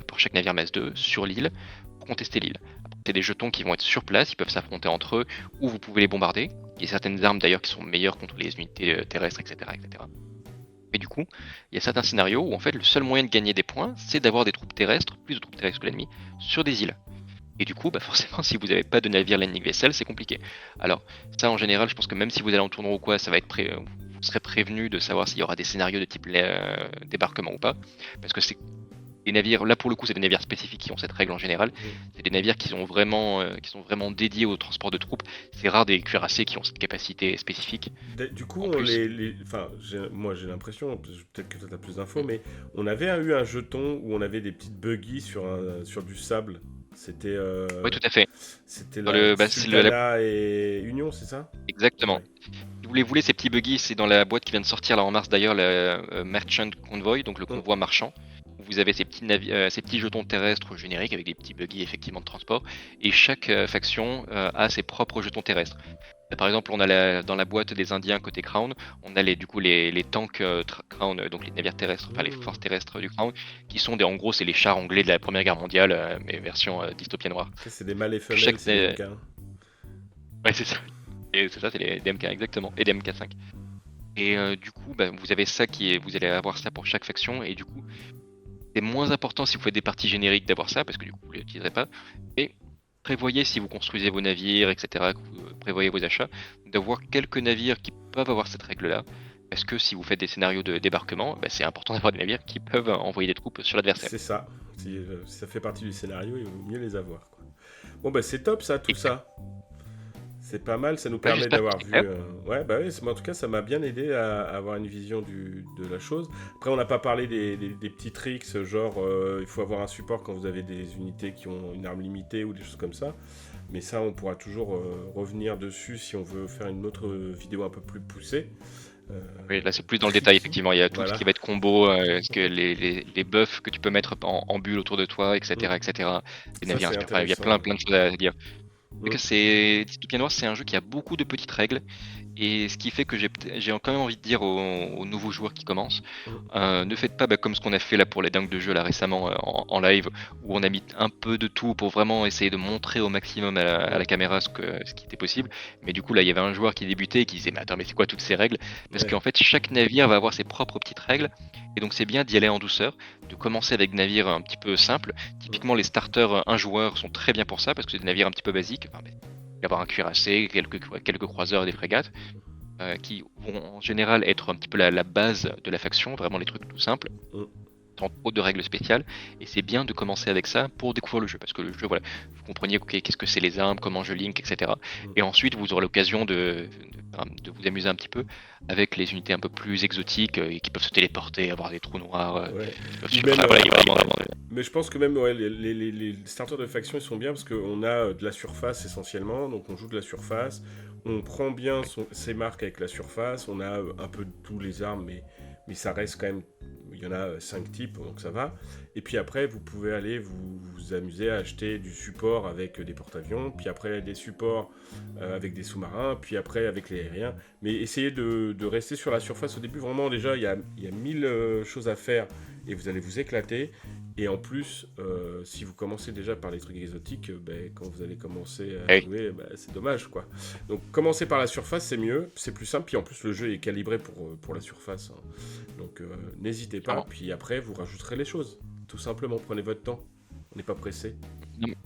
pour chaque navire masse 2 sur l'île pour contester l'île. C'est des jetons qui vont être sur place, ils peuvent s'affronter entre eux, ou vous pouvez les bombarder. Il y a certaines armes d'ailleurs qui sont meilleures contre les unités terrestres, etc., etc. Et du coup, il y a certains scénarios où en fait le seul moyen de gagner des points, c'est d'avoir des troupes terrestres, plus de troupes terrestres que l'ennemi, sur des îles. Et du coup, forcément, si vous n'avez pas de navire landing vessel, c'est compliqué. Alors, ça en général, je pense que même si vous allez en tournoi ou quoi, ça va être vous serez prévenu de savoir s'il y aura des scénarios de type débarquement ou pas. Parce que c'est des navires, là pour le coup, c'est des navires spécifiques qui ont cette règle en général. C'est des navires qui sont vraiment dédiés au transport de troupes. C'est rare des cuirassés qui ont cette capacité spécifique. Du coup, moi j'ai l'impression, peut-être que tu as plus d'infos, mais on avait eu un jeton où on avait des petites buggies sur du sable. C'était. Oui, tout à fait. C'était Sultana et Union, c'est ça? Exactement. Ouais. Si vous voulez ces petits buggies, c'est dans la boîte qui vient de sortir là en mars d'ailleurs, le Merchant Convoy, donc le convoi marchand. Vous avez ces petits jetons terrestres génériques avec des petits buggies effectivement de transport, et chaque faction a ses propres jetons terrestres. Par exemple, on a dans la boîte des Indiens côté Crown, on a les tanks Crown, donc les navires terrestres, enfin les forces terrestres du Crown, qui sont en gros, c'est les chars anglais de la Première Guerre mondiale, mais version dystopia noire. C'est des mâles et femelles, c'est des MK. Ouais, c'est ça. Et c'est ça, c'est les DMK exactement, et des MK5. Et du coup, vous avez ça vous allez avoir ça pour chaque faction, et du coup, c'est moins important si vous faites des parties génériques d'avoir ça, parce que du coup, vous ne l'utiliserez pas. Et prévoyez, si vous construisez vos navires, etc., que vous prévoyez vos achats, d'avoir quelques navires qui peuvent avoir cette règle-là. Parce que si vous faites des scénarios de débarquement, c'est important d'avoir des navires qui peuvent envoyer des troupes sur l'adversaire. C'est ça. Si ça fait partie du scénario, il vaut mieux les avoir, quoi. Bon, c'est top ça, tout ça. C'est pas mal, ça nous permet d'avoir vu. En tout cas, ça m'a bien aidé à avoir une vision de la chose. Après, on n'a pas parlé des petits tricks, genre il faut avoir un support quand vous avez des unités qui ont une arme limitée ou des choses comme ça. Mais ça, on pourra toujours revenir dessus si on veut faire une autre vidéo un peu plus poussée. Oui, là c'est plus dans le détail, effectivement. Il y a tout ce qui va être combo, que les buffs que tu peux mettre en bulle autour de toi, etc. etc. Les navires, il y a plein de choses à dire. Dystopia Noir, c'est un jeu qui a beaucoup de petites règles, et ce qui fait que j'ai quand même envie de dire aux nouveaux joueurs qui commencent, ne faites pas comme ce qu'on a fait là pour les dingues de jeu là récemment en live, où on a mis un peu de tout pour vraiment essayer de montrer au maximum à la caméra ce qui était possible. Mais du coup là il y avait un joueur qui débutait et qui disait mais attends, mais c'est quoi toutes ces règles? Parce qu'en fait chaque navire va avoir ses propres petites règles, et donc c'est bien d'y aller en douceur, de commencer avec des navires un petit peu simples. Typiquement les starters 1 joueur sont très bien pour ça, parce que c'est des navires un petit peu basiques. Il va y avoir un cuirassé, quelques croiseurs et des frégates, qui vont en général être un petit peu la base de la faction, vraiment les trucs tout simples, sans trop de règles spéciales. Et c'est bien de commencer avec ça pour découvrir le jeu, parce que le jeu, voilà, vous compreniez qu'est-ce que c'est les armes, comment je link, etc. Et ensuite vous aurez l'occasion de vous amuser un petit peu avec les unités un peu plus exotiques, et qui peuvent se téléporter, avoir des trous noirs. Mais je pense que même ouais, les starters de faction ils sont bien parce qu'on a de la surface essentiellement, donc on joue de la surface, on prend bien ses marques avec la surface, on a un peu de tous les armes, mais ça reste quand même, il y en a 5 types, donc ça va. Et puis après, vous pouvez aller vous amuser à acheter du support avec des porte-avions, puis après des supports avec des sous-marins, puis après avec les aériens. Mais essayez de rester sur la surface au début, vraiment déjà, il y a 1000 choses à faire et vous allez vous éclater. Et en plus, si vous commencez déjà par les trucs exotiques, quand vous allez commencer à Oui. jouer, c'est dommage quoi. Donc commencer par la surface, c'est mieux, c'est plus simple, puis en plus le jeu est calibré pour la surface. Hein. Donc n'hésitez pas, Clairement. puis après vous rajouterez les choses. Tout simplement, prenez votre temps. On n'est pas pressé. Non, mais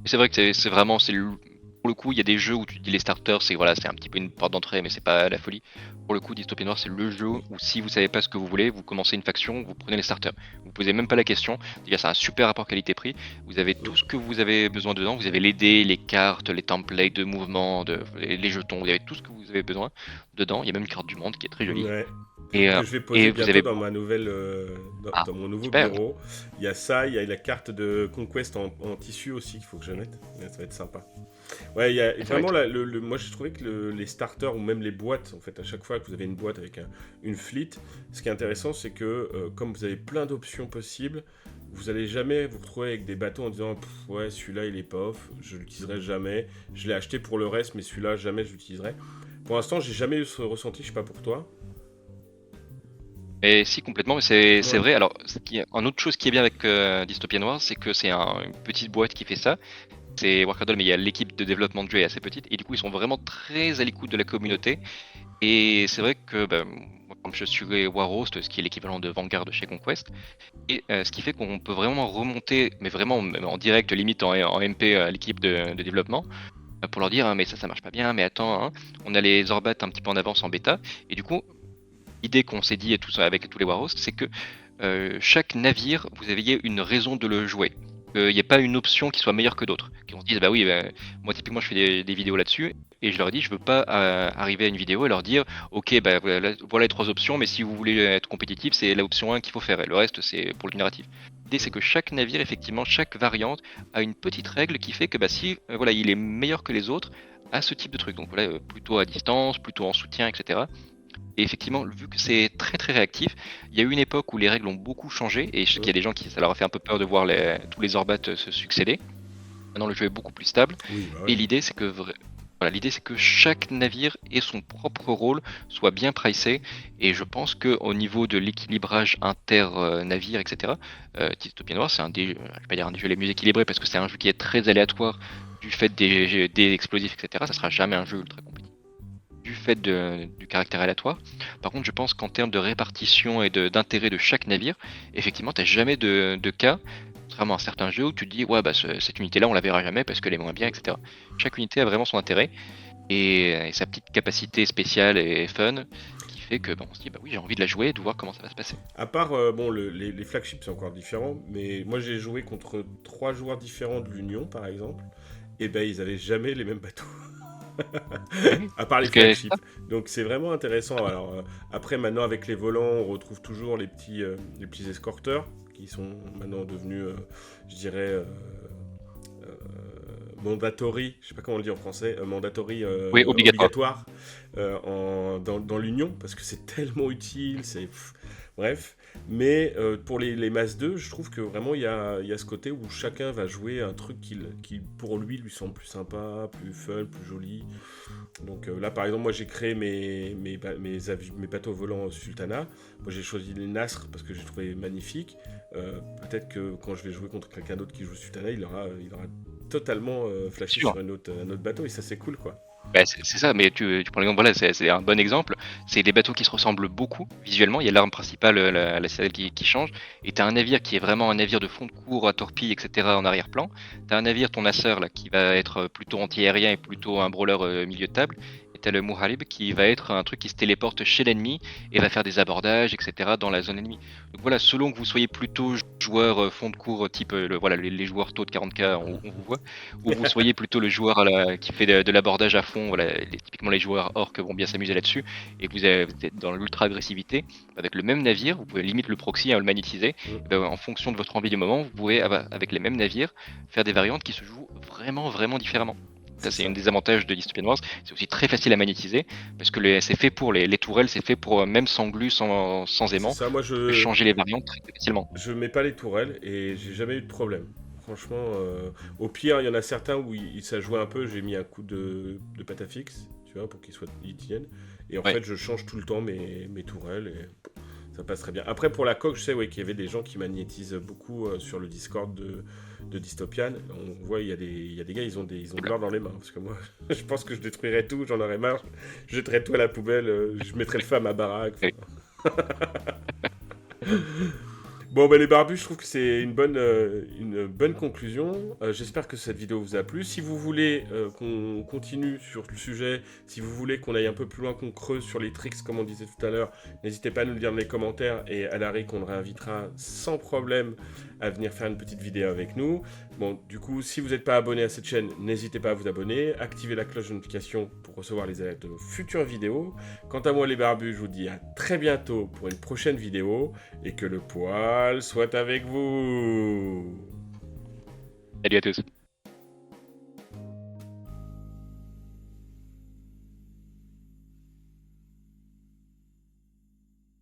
c'est vrai que c'est vraiment, pour le coup, il y a des jeux où tu dis les starters, c'est voilà, c'est un petit peu une porte d'entrée, mais c'est pas la folie. Pour le coup, Dystopia Noir, c'est le jeu Oui. où si vous savez pas ce que vous voulez, vous commencez une faction, vous prenez les starters. Vous posez même pas la question. Déjà, c'est un super rapport qualité-prix. Vous avez tout ce que vous avez besoin dedans. Vous avez les dés, les cartes, les templates de mouvement, les jetons. Vous avez tout ce que vous avez besoin dedans. Il y a même une carte du monde qui est très jolie. Ouais. Et, Que je vais et poser vous bientôt avez dans ma nouvelle, ah dans mon nouveau super. bureau. Il y a ça, il y a la carte de Conquest en tissu aussi qu'il faut que je mette. Ça va être sympa. Ouais, il y a Et ça va vraiment être moi j'ai trouvé que les starters ou même les boîtes, en fait, à chaque fois que vous avez une boîte avec une fleet, ce qui est intéressant, c'est que comme vous avez plein d'options possibles, vous allez jamais vous retrouver avec des bateaux en disant ouais, celui-là il est pas off, je l'utiliserai jamais. Je l'ai acheté pour le reste, mais celui-là jamais je l'utiliserai. Pour l'instant, j'ai jamais eu ce ressenti, je sais pas pour toi. Et si, complètement, mais c'est Ouais. vrai. Alors, une autre chose qui est bien avec Dystopia Noir, c'est que c'est une petite boîte qui fait ça. C'est Warcradle, mais il y a l'équipe de développement de jeu est assez petite, et du coup, ils sont vraiment très à l'écoute de la communauté. Et c'est vrai que, moi, comme je suis Warhost, ce qui est l'équivalent de Vanguard chez Conquest, et ce qui fait qu'on peut vraiment remonter, mais vraiment même en direct, limite en MP, à l'équipe de développement, pour leur dire, hein, mais ça marche pas bien, mais attends, hein, on a les Orbat un petit peu en avance en bêta, et du coup, l'idée qu'on s'est dit et tout ça avec tous les Warhosts, c'est que chaque navire, vous aviez une raison de le jouer. Il n'y a pas une option qui soit meilleure que d'autres. Qui se disent, bah oui, moi typiquement je fais des vidéos là-dessus, et je leur ai dit, je veux pas arriver à une vidéo et leur dire, ok, bah voilà les 3 options, mais si vous voulez être compétitif, c'est l'option 1 qu'il faut faire, et le reste c'est pour le narratif. L'idée c'est que chaque navire, effectivement, chaque variante a une petite règle qui fait que bah, si voilà, il est meilleur que les autres à ce type de truc. Donc voilà, plutôt à distance, plutôt en soutien, etc. Et effectivement, vu que c'est très très réactif, il y a eu une époque où les règles ont beaucoup changé, et je sais qu'il y a des gens qui ça leur a fait un peu peur de voir tous les Orbats se succéder. Maintenant, le jeu est beaucoup plus stable, Oui, bah et ouais. l'idée c'est que voilà, l'idée c'est que chaque navire ait son propre rôle, soit bien pricé, et je pense que au niveau de l'équilibrage inter-navire, etc., Dystopia Noir, c'est je vais pas dire un des jeux les mieux équilibrés parce que c'est un jeu qui est très aléatoire du fait des explosifs, etc. Ça sera jamais un jeu ultra compétitif du fait du caractère aléatoire. Par contre, je pense qu'en termes de répartition et d'intérêt de chaque navire, effectivement, tu n'as jamais de cas, contrairement à certains jeux où tu te dis, ouais, bah, cette unité-là, on la verra jamais parce qu'elle est moins bien, etc. Chaque unité a vraiment son intérêt et sa petite capacité spéciale et fun qui fait que on se dit, bah oui, j'ai envie de la jouer et de voir comment ça va se passer. À part, bon, les flagships, c'est encore différent, mais moi j'ai joué contre 3 joueurs différents de l'Union, par exemple, et ben ils avaient jamais les mêmes bateaux, Oui, à part les parce que c'est ça. flagships. Donc c'est vraiment intéressant. Alors après, maintenant avec les volants, on retrouve toujours les petits escorteurs, qui sont maintenant devenus, je dirais, mandatory, je sais pas comment on le dit en français, mandatory Oui, obligatoire. obligatoire dans l'Union, parce que c'est tellement utile, bref. Mais pour les masses 2, je trouve que vraiment il y a ce côté où chacun va jouer un truc qui pour lui semble plus sympa, plus fun, plus joli. Donc là par exemple, moi j'ai créé mes bateaux volants Sultana. Moi j'ai choisi les Nasr parce que j'ai trouvé magnifique. Peut-être que quand je vais jouer contre quelqu'un d'autre qui joue Sultana, il aura totalement flashé Sûr. sur un autre bateau et ça c'est cool quoi. Bah, c'est ça, mais tu prends l'exemple, voilà, c'est un bon exemple. C'est des bateaux qui se ressemblent beaucoup visuellement. Il y a l'arme principale, la citadelle qui change. Et tu as un navire qui est vraiment un navire de fond de cours à torpille, etc. en arrière-plan. Tu as un navire, ton naceur, là, qui va être plutôt anti-aérien et plutôt un brawler milieu de table. Et t'as le Muharib qui va être un truc qui se téléporte chez l'ennemi et va faire des abordages, etc. dans la zone ennemie. Donc voilà, selon que vous soyez plutôt joueur fond de cours type voilà, les joueurs taux de 40K, on vous voit, ou vous soyez plutôt le joueur qui fait de l'abordage à fond, voilà, typiquement les joueurs orques vont bien s'amuser là-dessus, et que vous êtes dans l'ultra-agressivité, avec le même navire, vous pouvez limite le proxy, le magnétiser, et ben, en fonction de votre envie du moment, vous pouvez, avec les mêmes navires, faire des variantes qui se jouent vraiment, vraiment différemment. Ça, c'est un des avantages de Dystopian Wars. C'est aussi très facile à magnétiser, parce que c'est fait pour les tourelles, c'est fait pour, même sans glu, sans C'est aimant, ça, moi changer les variantes très facilement. je mets pas les tourelles et j'ai jamais eu de problème. Franchement, au pire, il y en a certains où ça jouait un peu, j'ai mis un coup de patafix, tu vois, pour qu'ils tiennent. Et en Ouais. fait, je change tout le temps mes tourelles et ça passe très bien. Après, pour la coque, je sais qu'il y avait des gens qui magnétisent beaucoup sur le Discord de Dystopian. On voit, il y a des gars, ils ont de l'or dans les mains. Parce que moi, je pense que je détruirais tout, j'en aurais marre. Je jetterais tout à la poubelle, je mettrais le feu à ma baraque. Oui. Bon, bah, les barbus, je trouve que c'est une bonne conclusion. J'espère que cette vidéo vous a plu. Si vous voulez qu'on continue sur le sujet, si vous voulez qu'on aille un peu plus loin, qu'on creuse sur les tricks, comme on disait tout à l'heure, n'hésitez pas à nous le dire dans les commentaires et à Larry qu'on le réinvitera sans problème à venir faire une petite vidéo avec nous. Bon, du coup, si vous n'êtes pas abonné à cette chaîne, n'hésitez pas à vous abonner, activez la cloche de notification pour recevoir les alertes de nos futures vidéos. Quant à moi, les barbus, je vous dis à très bientôt pour une prochaine vidéo et que le poil soit avec vous. Salut à tous.